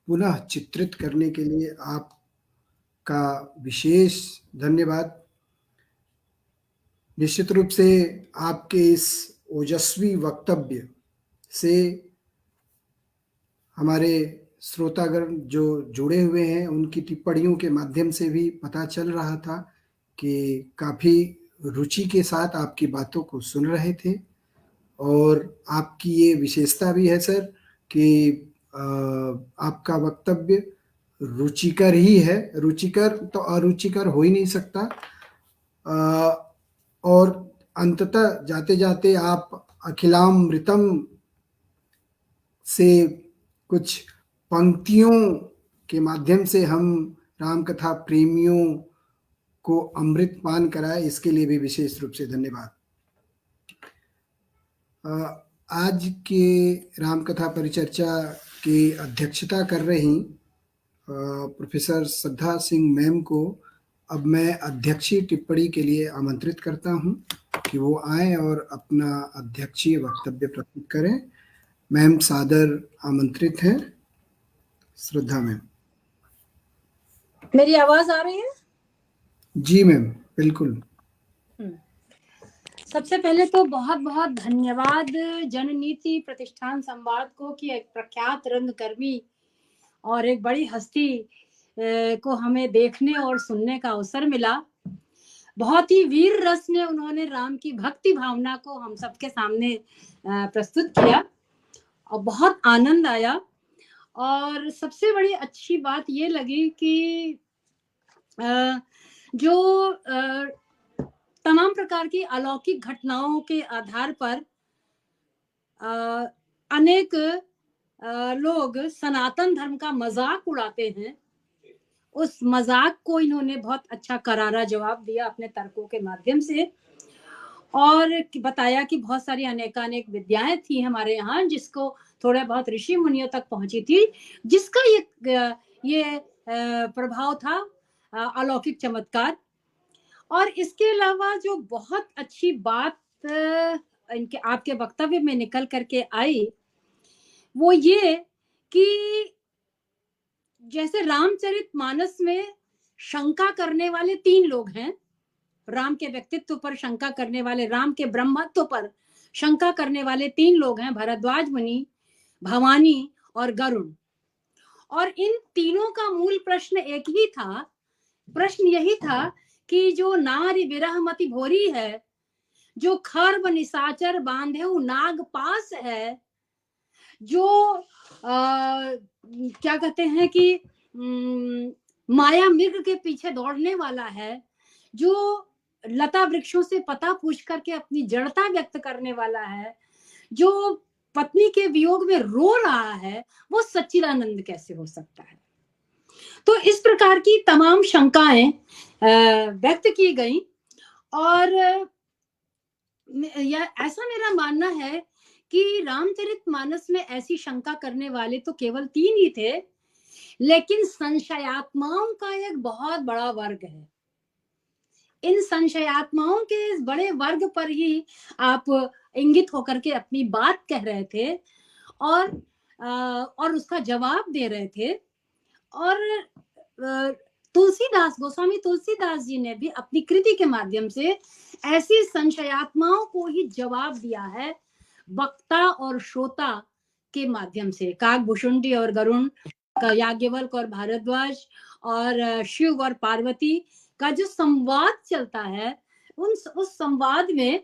पुनः चित्रित करने के लिए आपका विशेष धन्यवाद। निश्चित रूप से आपके इस ओजस्वी वक्तव्य से हमारे श्रोतागण जो जुड़े हुए हैं, उनकी टिप्पणियों के माध्यम से भी पता चल रहा था कि काफ़ी रुचि के साथ आपकी बातों को सुन रहे थे। और आपकी ये विशेषता भी है सर कि आपका वक्तव्य रुचिकर ही है। रुचिकर तो अरुचिकर हो ही नहीं सकता। और अंततः जाते जाते आप अखिलामृतम से कुछ पंक्तियों के माध्यम से हम रामकथा प्रेमियों को अमृत पान कराए, इसके लिए भी विशेष रूप से धन्यवाद। आज के रामकथा परिचर्चा की अध्यक्षता कर रही प्रोफेसर श्रद्धा सिंह मैम को अब मैं अध्यक्षीय टिप्पणी के लिए आमंत्रित करता हूं कि वो आए और अपना अध्यक्षीय वक्तव्य प्रस्तुत करें। मैम सादर आमंत्रित हैं। श्रद्धा मैम। मेरी आवाज आ रही है? जी मैम, बिल्कुल। सबसे पहले तो बहुत बहुत धन्यवाद जननीति प्रतिष्ठान संवाद को कि एक प्रख्यात रंगकर्मी और एक बड़ी हस्ती को हमें देखने और सुनने का अवसर मिला। बहुत ही वीर रस में उन्होंने राम की भक्ति भावना को हम सबके सामने प्रस्तुत किया और बहुत आनंद आया। और सबसे बड़ी अच्छी बात ये लगी कि जो तमाम प्रकार की अलौकिक घटनाओं के आधार पर अनेक लोग सनातन धर्म का मजाक उड़ाते हैं, उस मजाक को इन्होंने बहुत अच्छा करारा जवाब दिया अपने तर्कों के माध्यम से, और बताया कि बहुत सारी अनेकानेक विद्याएं थी हमारे यहाँ जिसको थोड़ा बहुत ऋषि मुनियों तक पहुंची थी, जिसका ये प्रभाव था अलौकिक चमत्कार। और इसके अलावा जो बहुत अच्छी बात इनके आपके वक्तव्य में निकल करके आई वो ये कि जैसे रामचरितमानस में शंका करने वाले 3 लोग हैं, राम के व्यक्तित्व पर शंका करने वाले, राम के ब्रह्मत्व पर शंका करने वाले 3 लोग हैं, भरद्वाज मुनि, भवानी और गरुड़। और इन तीनों का मूल प्रश्न एक ही था, प्रश्न यही था कि जो नारी विरहमति भोरी है, जो खर्ब निशाचर बांधे नाग पास है, जो क्या कहते हैं कि माया मृग के पीछे दौड़ने वाला है, जो लता वृक्षों से पता पूछ करके अपनी जड़ता व्यक्त करने वाला है, जो पत्नी के वियोग में रो रहा है, वो सच्चिदानंद कैसे हो सकता है। तो इस प्रकार की तमाम शंकाएं व्यक्त की गई। और ऐसा मेरा मानना है कि रामचरितमानस में ऐसी शंका करने वाले तो केवल 3 ही थे, लेकिन संशयात्माओं का एक बहुत बड़ा वर्ग है। इन संशयात्माओं के इस बड़े वर्ग पर ही आप इंगित होकर के अपनी बात कह रहे थे और उसका जवाब दे रहे थे। और तुलसीदास, गोस्वामी तुलसीदास जी ने भी अपनी कृति के माध्यम से ऐसी संशयात्माओं को ही जवाब दिया है, वक्ता और श्रोता के माध्यम से। काकभूषुंडी और गरुण, याज्ञवल्क्य और भारद्वाज, और शिव और पार्वती का जो संवाद चलता है, उस संवाद में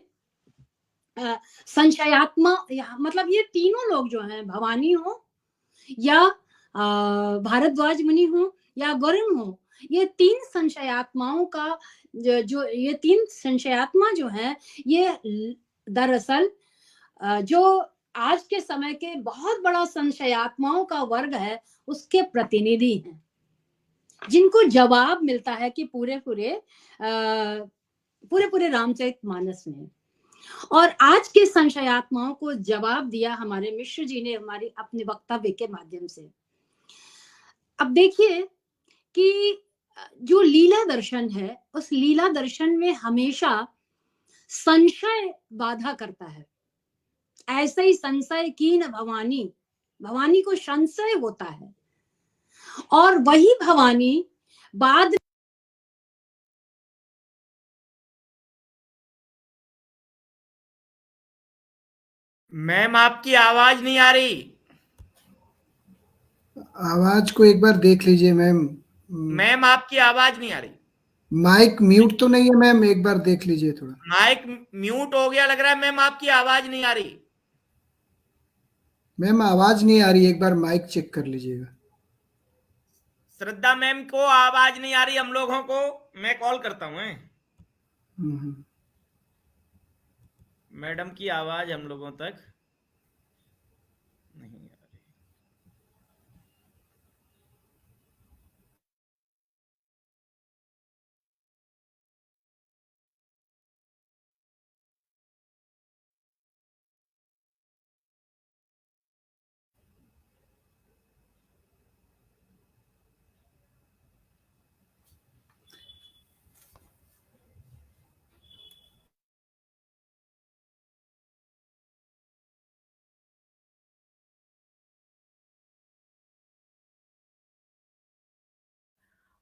संशयात्मा, मतलब ये तीनों लोग जो हैं, भवानी हो या भारद्वाज मुनि हो या गरुण हो, ये 3 संशयात्माओं का जो ये 3 संशयात्मा जो है, ये दरअसल जो आज के समय के बहुत बड़ा संशयात्माओं का वर्ग है, उसके प्रतिनिधि हैं, जिनको जवाब मिलता है कि पूरे रामचरितमानस में। और आज के संशयात्माओं को जवाब दिया हमारे मिश्र जी ने हमारी अपने वक्तव्य के माध्यम से। अब देखिए कि जो लीला दर्शन है, उस लीला दर्शन में हमेशा संशय बाधा करता है। ऐसे ही संशय कीन भवानी, भवानी को संशय होता है, और वही भवानी बाद मैम आपकी आवाज नहीं आ रही। आवाज को एक बार देख लीजिए मैम। मैम आपकी आवाज नहीं आ रही। माइक म्यूट तो नहीं है मैम, एक बार देख लीजिए थोड़ा। माइक म्यूट हो गया लग रहा है मैम, आपकी आवाज नहीं आ रही। मैम आवाज नहीं आ रही, एक बार माइक चेक कर लीजिएगा। श्रद्धा मैम को आवाज नहीं आ रही, हम लोगों को। मैं कॉल करता हूँ। मैडम की आवाज हम लोगों तक नहीं आ रही।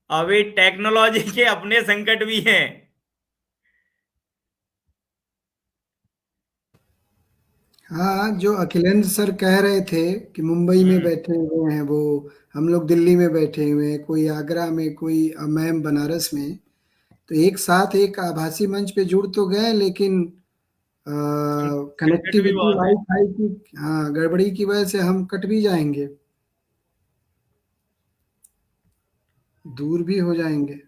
अभी टेक्नोलॉजी के अपने संकट भी हैं। हाँ, जो अखिलेंद्र सर कह रहे थे कि मुंबई में बैठे हुए हैं वो, हम लोग दिल्ली में बैठे हुए हैं, कोई आगरा में, कोई मैम बनारस में, तो एक साथ एक आभासी मंच पे जुड़ तो गए, लेकिन संकट भी कनेक्टिविटी बहुत है। वाईफाई की गड़बड़ी की वजह से हम कट भी जाएंगे, दूर भी हो जाएंगे।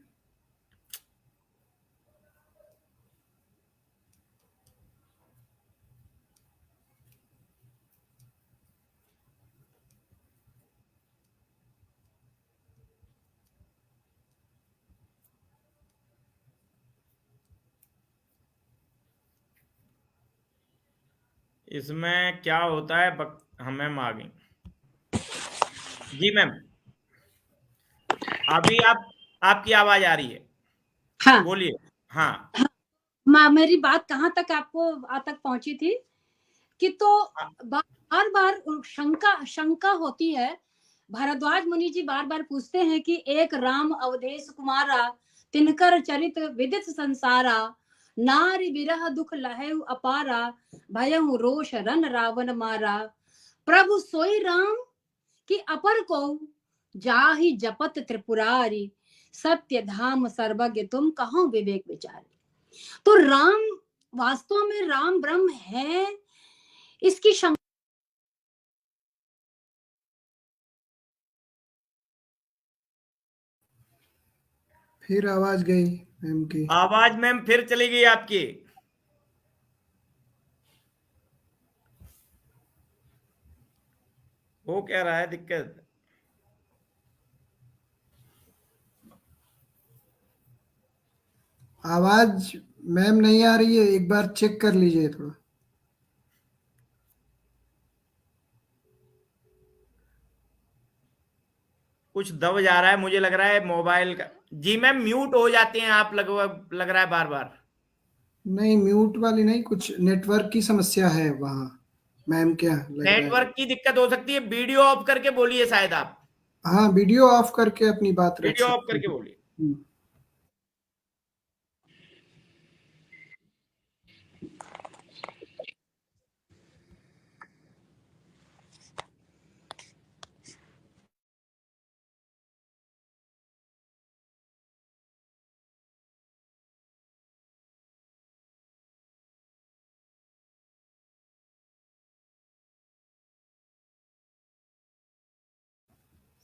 इसमें क्या होता है हाँ मैम आ गई। जी मैम, अभी आपकी आवाज आ रही है, हाँ बोलिए। हाँ मेरी बात कहाँ तक आपको तक पहुंची थी कि तो बार बार शंका होती है। भारद्वाज मुनि जी बार बार पूछते हैं कि एक राम अवधेश कुमारा, तिनकर चरित विदित संसारा, नारी विरह दुख लहु अपारा, भयउ रोष रन रावण मारा, प्रभु सोई राम कि अपर को जाहि जपत त्रिपुरारी, सत्य धाम सर्वज्ञ तुम कहो विवेक विचारी। तो राम वास्तव में राम ब्रह्म है, इसकी फिर आवाज गई मैम की। आवाज मैम फिर चली गई आपकी। वो क्या रहा है दिक्कत? आवाज मैम नहीं आ रही है, एक बार चेक कर लीजिए थोड़ा। कुछ दब जा रहा है, मुझे लग रहा है मोबाइल का। जी मैम, म्यूट हो जाते हैं आप, लग रहा है बार बार। नहीं, म्यूट वाली नहीं, कुछ नेटवर्क की समस्या है वहाँ मैम, क्या लग रहा है। नेटवर्क की दिक्कत हो सकती है। वीडियो ऑफ करके बोलिए शायद आप। हाँ, वीडियो ऑफ करके अपनी बात रख वीडियो ऑफ सकते करके हैं। बोलिए।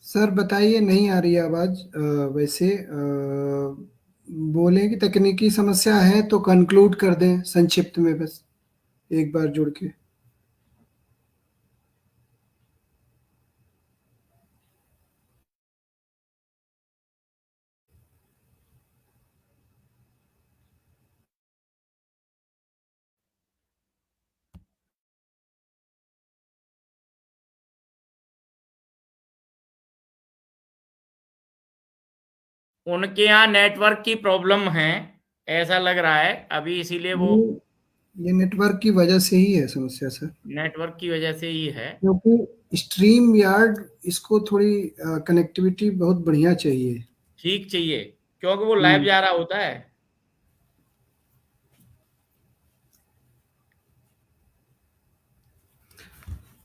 सर बताइए, नहीं आ रही है आवाज। वैसे बोले कि तकनीकी समस्या है तो कंक्लूड कर दें संक्षिप्त में, बस एक बार जुड़ के। उनके यहाँ नेटवर्क की प्रॉब्लम है, ऐसा लग रहा है अभी, इसीलिए वो ये नेटवर्क की वजह से ही है समस्या सर, नेटवर्क की वजह से ही है। क्योंकि स्ट्रीम यार्ड इसको थोड़ी कनेक्टिविटी बहुत बढ़िया चाहिए। ठीक चाहिए, क्योंकि वो लाइव जा रहा होता है।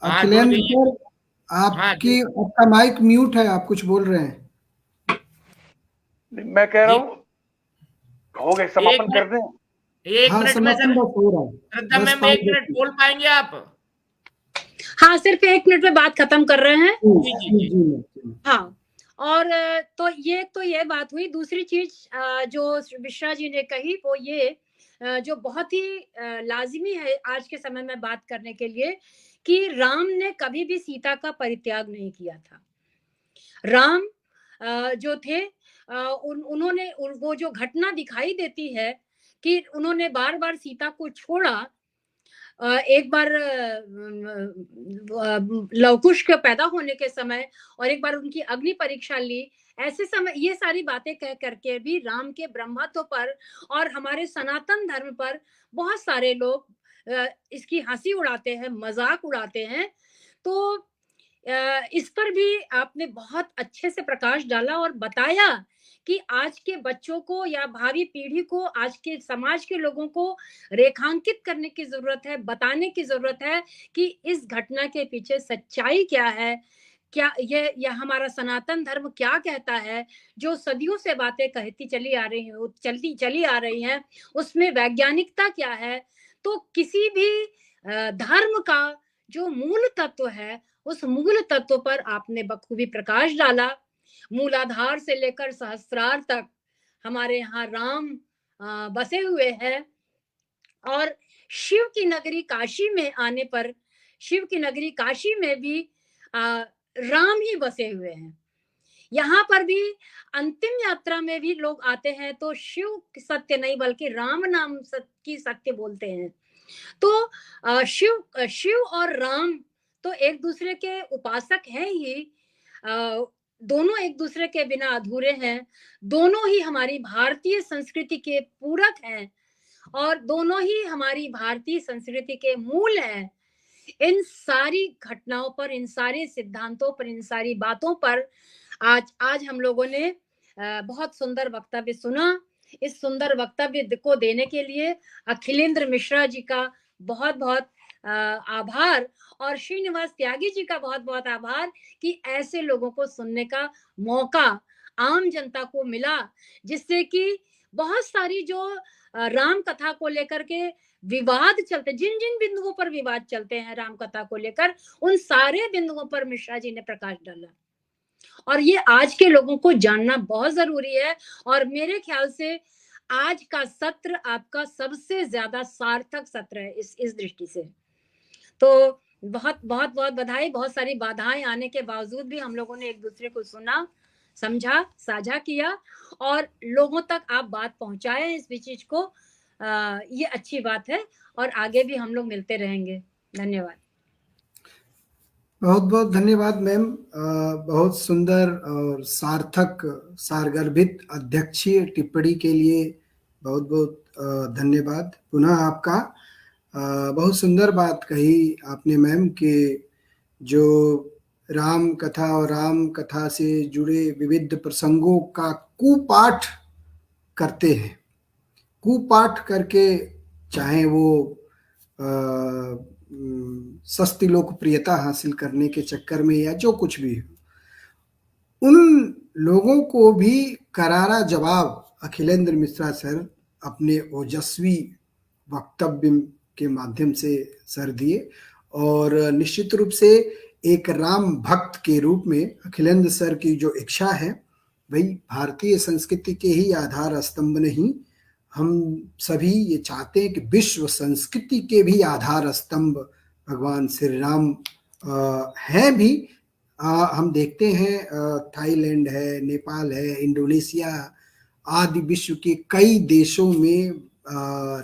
हाँ, जुड़ अखिलेंद्र गई है। सर, हाँ आपका माइक म्यूट है, आप कुछ बोल रहे हैं। मैं कह रहा हूँ हो गए, समापन कर दें। एक हाँ, मिनट में समापन सर, बस हो रहा है। श्रद्धा बस मैम 5 एक मिनट बोल पाएंगे आप? हाँ, सिर्फ 1 मिनट में बात खत्म कर रहे हैं। जी जी जी। हाँ, और तो ये बात हुई। दूसरी चीज जो मिश्रा जी ने कही वो ये, जो बहुत ही लाजिमी है आज के समय में बात करने के लिए, कि राम ने कभी भी सीता का परित्याग नहीं किया था। राम जो थे, उन्होंने वो जो घटना दिखाई देती है कि उन्होंने बार बार सीता को छोड़ा। एक बार लवकुश के पैदा होने के समय, और एक बार उनकी अग्नि परीक्षा ली। ऐसे समय ये सारी बातें कह करके भी राम के ब्रह्मत्व पर और हमारे सनातन धर्म पर बहुत सारे लोग इसकी हंसी उड़ाते हैं, मजाक उड़ाते हैं। तो इस पर भी आपने बहुत अच्छे से प्रकाश डाला और बताया कि आज के बच्चों को या भावी पीढ़ी को, आज के समाज के लोगों को रेखांकित करने की जरूरत है, बताने की जरूरत है कि इस घटना के पीछे सच्चाई क्या है, क्या यह हमारा सनातन धर्म क्या कहता है, जो सदियों से बातें कहती चली आ रही है, चली आ रही हैं, उसमें वैज्ञानिकता क्या है। तो किसी भी धर्म का जो मूल तत्व है, उस मूल तत्व पर आपने बखूबी प्रकाश डाला। मूलाधार से लेकर सहस्त्रार तक हमारे यहाँ राम बसे हुए हैं, और शिव की नगरी काशी में आने पर, शिव की नगरी काशी में भी राम ही बसे हुए हैं। यहाँ पर भी अंतिम यात्रा में भी लोग आते हैं तो शिव सत्य नहीं बल्कि राम नाम की सत्य बोलते हैं। तो शिव और राम तो एक दूसरे के उपासक हैं ही, दोनों एक दूसरे के बिना अधूरे हैं, दोनों ही हमारी भारतीय संस्कृति के पूरक हैं, और दोनों ही हमारी भारतीय संस्कृति के मूल हैं। इन सारी घटनाओं पर, इन सारे सिद्धांतों पर, इन सारी बातों पर आज हम लोगों ने बहुत सुंदर वक्तव्य सुना। इस सुंदर वक्तव्य को देने के लिए अखिलेंद्र मिश्रा जी का बहुत बहुत आभार, और श्रीनिवास त्यागी जी का बहुत बहुत आभार कि ऐसे लोगों को सुनने का मौका आम जनता को मिला, जिससे कि बहुत सारी जो राम कथा को लेकर के विवाद चलते, जिन जिन बिंदुओं पर विवाद चलते हैं राम कथा को लेकर, उन सारे बिंदुओं पर मिश्रा जी ने प्रकाश डाला, और ये आज के लोगों को जानना बहुत जरूरी है। और मेरे ख्याल से आज का सत्र आपका सबसे ज्यादा सार्थक सत्र है इस दृष्टि से। तो बहुत बहुत बहुत बधाई। बहुत सारी बाधाएं आने के बावजूद भी हम लोगों ने एक दूसरे को सुना, समझा, साझा किया, और लोगों तक आप बात पहुंचाए इस चीज को। ये अच्छी बात है, और आगे भी हम लोग मिलते रहेंगे। धन्यवाद। बहुत बहुत धन्यवाद मैम। बहुत सुंदर और सार्थक, सारगर्भित अध्यक्षीय टिप्पणी के लिए बहुत बहुत धन्यवाद पुनः आपका। बहुत सुंदर बात कही आपने मैम कि जो राम कथा और राम कथा से जुड़े विविध प्रसंगों का कुपाठ करते हैं, कुपाठ करके, चाहे वो सस्ती लोकप्रियता हासिल करने के चक्कर में या जो कुछ भी, उन लोगों को भी करारा जवाब अखिलेंद्र मिश्रा सर अपने ओजस्वी वक्तव्य के माध्यम से सर दिए। और निश्चित रूप से एक राम भक्त के रूप में अखिलेंद्र सर की जो इच्छा है, वही भारतीय संस्कृति के ही आधार स्तंभ नहीं, हम सभी ये चाहते हैं कि विश्व संस्कृति के भी आधार स्तंभ भगवान श्री राम हैं भी। हम देखते हैं थाईलैंड है, नेपाल है, इंडोनेशिया आदि विश्व के कई देशों में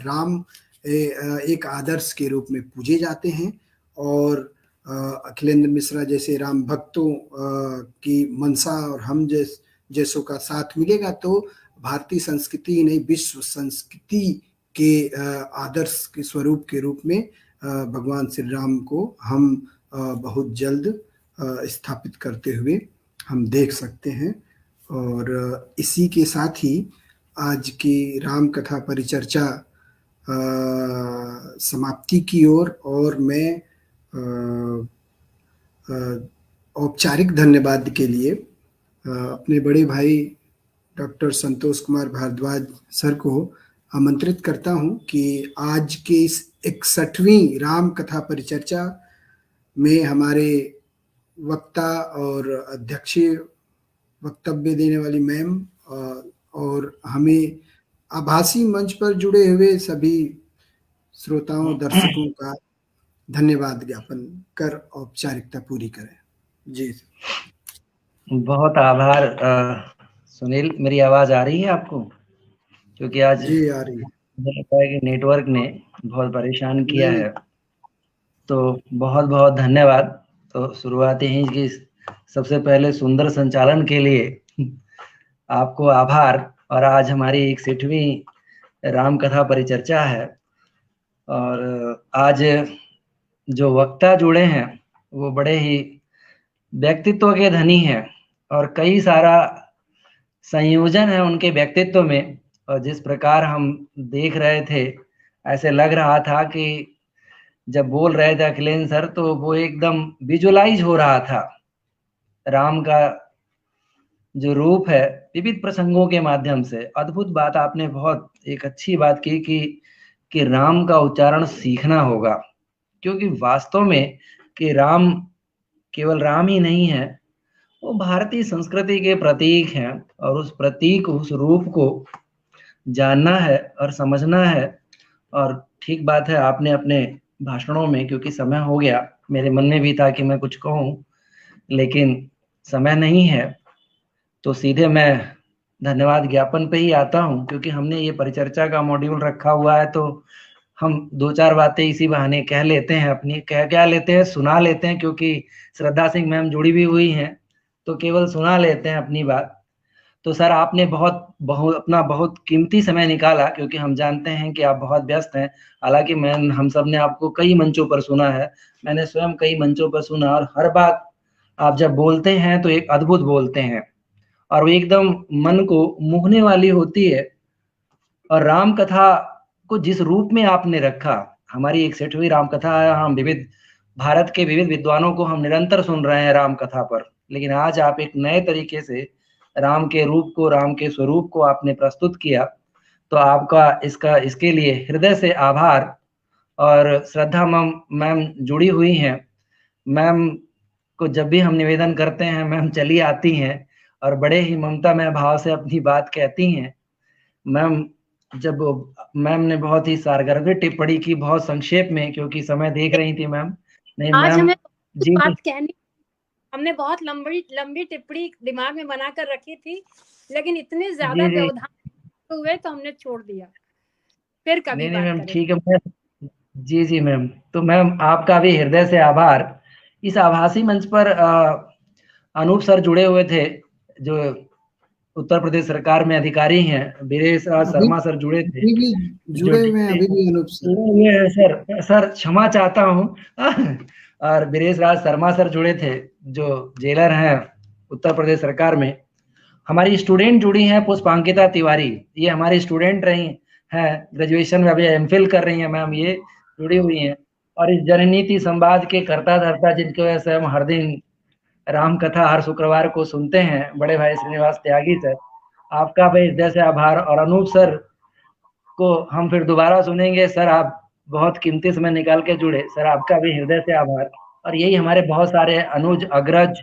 राम एक आदर्श के रूप में पूजे जाते हैं, और अखिलेंद्र मिश्रा जैसे राम भक्तों की मनसा और हम जैसों का साथ मिलेगा तो भारतीय संस्कृति ही नहीं, विश्व संस्कृति के आदर्श के स्वरूप के रूप में भगवान श्री राम को हम बहुत जल्द स्थापित करते हुए हम देख सकते हैं। और इसी के साथ ही आज की राम कथा परिचर्चा समाप्ति की ओर, और मैं औपचारिक धन्यवाद के लिए अपने बड़े भाई डॉक्टर संतोष कुमार भारद्वाज सर को आमंत्रित करता हूं कि आज के इस 61वीं राम कथा परिचर्चा में हमारे वक्ता और अध्यक्षीय वक्तव्य देने वाली मैम और हमें आभासी मंच पर जुड़े हुए सभी श्रोताओं, दर्शकों का धन्यवाद ज्ञापन कर औपचारिकता पूरी करें। जी बहुत आभार सुनील। मेरी आवाज आ रही है आपको? क्योंकि आज जी आ रही है। मुझे लगता है कि नेटवर्क ने बहुत परेशान किया है, तो बहुत बहुत धन्यवाद। तो शुरुआत यही कि सबसे पहले सुंदर संचालन के लिए आपको आभार। और आज हमारी 61वीं राम कथा परिचर्चा है, और आज जो वक्ता जुड़े हैं वो बड़े ही व्यक्तित्व के धनी हैं और कई सारा संयोजन है उनके व्यक्तित्व में, और जिस प्रकार हम देख रहे थे ऐसे लग रहा था कि जब बोल रहे थे अखिलेश सर तो वो एकदम विजुअलाइज हो रहा था राम का जो रूप है विविध प्रसंगों के माध्यम से। अद्भुत बात आपने बहुत एक अच्छी बात की कि राम का उच्चारण सीखना होगा, क्योंकि वास्तव में कि राम केवल राम ही नहीं है, वो भारतीय संस्कृति के प्रतीक हैं, और उस प्रतीक उस रूप को जानना है और समझना है। और ठीक बात है, आपने अपने भाषणों में, क्योंकि समय हो गया, मेरे मन में भी था कि मैं कुछ कहूं लेकिन समय नहीं है, तो सीधे मैं धन्यवाद ज्ञापन पे ही आता हूं, क्योंकि हमने ये परिचर्चा का मॉड्यूल रखा हुआ है तो हम 2-4 बातें इसी बहाने कह लेते हैं, अपनी क्या लेते हैं, सुना लेते हैं, क्योंकि श्रद्धा सिंह मैम जुड़ी भी हुई हैं तो केवल सुना लेते हैं अपनी बात। तो सर आपने अपना बहुत कीमती समय निकाला, क्योंकि हम जानते हैं कि आप बहुत व्यस्त हैं। हालांकि हम सब ने आपको कई मंचों पर सुना है, मैंने स्वयं कई मंचों पर सुना, और हर बात आप जब बोलते हैं तो एक अद्भुत बोलते हैं और वो एकदम मन को मोहने वाली होती है। और राम कथा को जिस रूप में आपने रखा, हमारी 61वीं राम कथा है, हम भारत के विविध विद्वानों को हम निरंतर सुन रहे हैं राम कथा पर, लेकिन आज आप एक नए तरीके से राम के रूप को, राम के स्वरूप को आपने प्रस्तुत किया, तो आपका इसके लिए हृदय से आभार। और श्रद्धा मैम जुड़ी हुई हैं, मैम को जब भी हम निवेदन करते हैं मैम चली आती हैं और बड़े ही ममता में भाव से अपनी बात कहती हैं। मैम ने बहुत ही सारगर टिप्पणी की, बहुत संक्षेप में, क्योंकि समय देख रही थी मैम। नहीं आज मैम हमें जी बात कहनी, हमने बहुत लंबी टिप्पणी दिमाग में बनाकर रखी थी, लेकिन इतने ज्यादा व्यवधान हुए तो हमने छोड़ दिया, फिर कभी नहीं मैम बात ठीक है मैम। जी मैम, तो मैम आपका भी हृदय से आभार। इस आभासी मंच पर अनूप सर जुड़े हुए थे, जो उत्तर प्रदेश सरकार में अधिकारी हैं, वीरेश राज शर्मा सर जुड़े थे, अभी भी जुड़े हुए हैं, अभी भी अनूप सर। सर क्षमा चाहता हूँ और वीरेश राज शर्मा सर जुड़े थे, जो जेलर हैं उत्तर प्रदेश सरकार में। हमारी स्टूडेंट जुड़ी हैं पुष्पांकिता तिवारी, ये हमारी स्टूडेंट रही हैं, ग्रेजुएशन में अभी एमफिल कर रही हैं मैम, ये जुड़ी हुई हैं। और इस जननीति संवाद के कर्ता धर्ता, जिनकी वजह से हम हर दिन राम कथा हर शुक्रवार को सुनते हैं, बड़े भाई श्रीनिवास त्यागी सर, आपका भी हृदय से आभार। और अनूप सर को हम फिर दोबारा सुनेंगे। सर आप बहुत कीमती समय निकाल के जुड़े, सर आपका भी हृदय से आभार। और यही हमारे बहुत सारे अनुज, अग्रज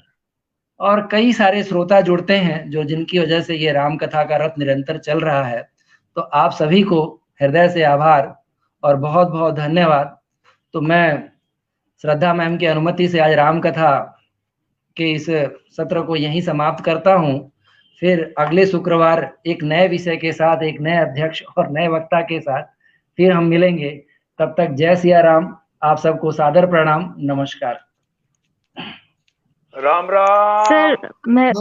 और कई सारे श्रोता जुड़ते हैं, जो जिनकी वजह से ये राम कथा का रथ निरंतर चल रहा है। तो आप सभी को हृदय से आभार और बहुत बहुत धन्यवाद। तो मैं श्रद्धा मैम की अनुमति से आज राम कथा के इस सत्र को यहीं समाप्त करता हूं। फिर अगले शुक्रवार एक नए विषय के साथ, एक नए अध्यक्ष और नए वक्ता के साथ फिर हम मिलेंगे। तब तक जय सिया राम, आप सबको सादर प्रणाम, नमस्कार। राम राम। सर मैं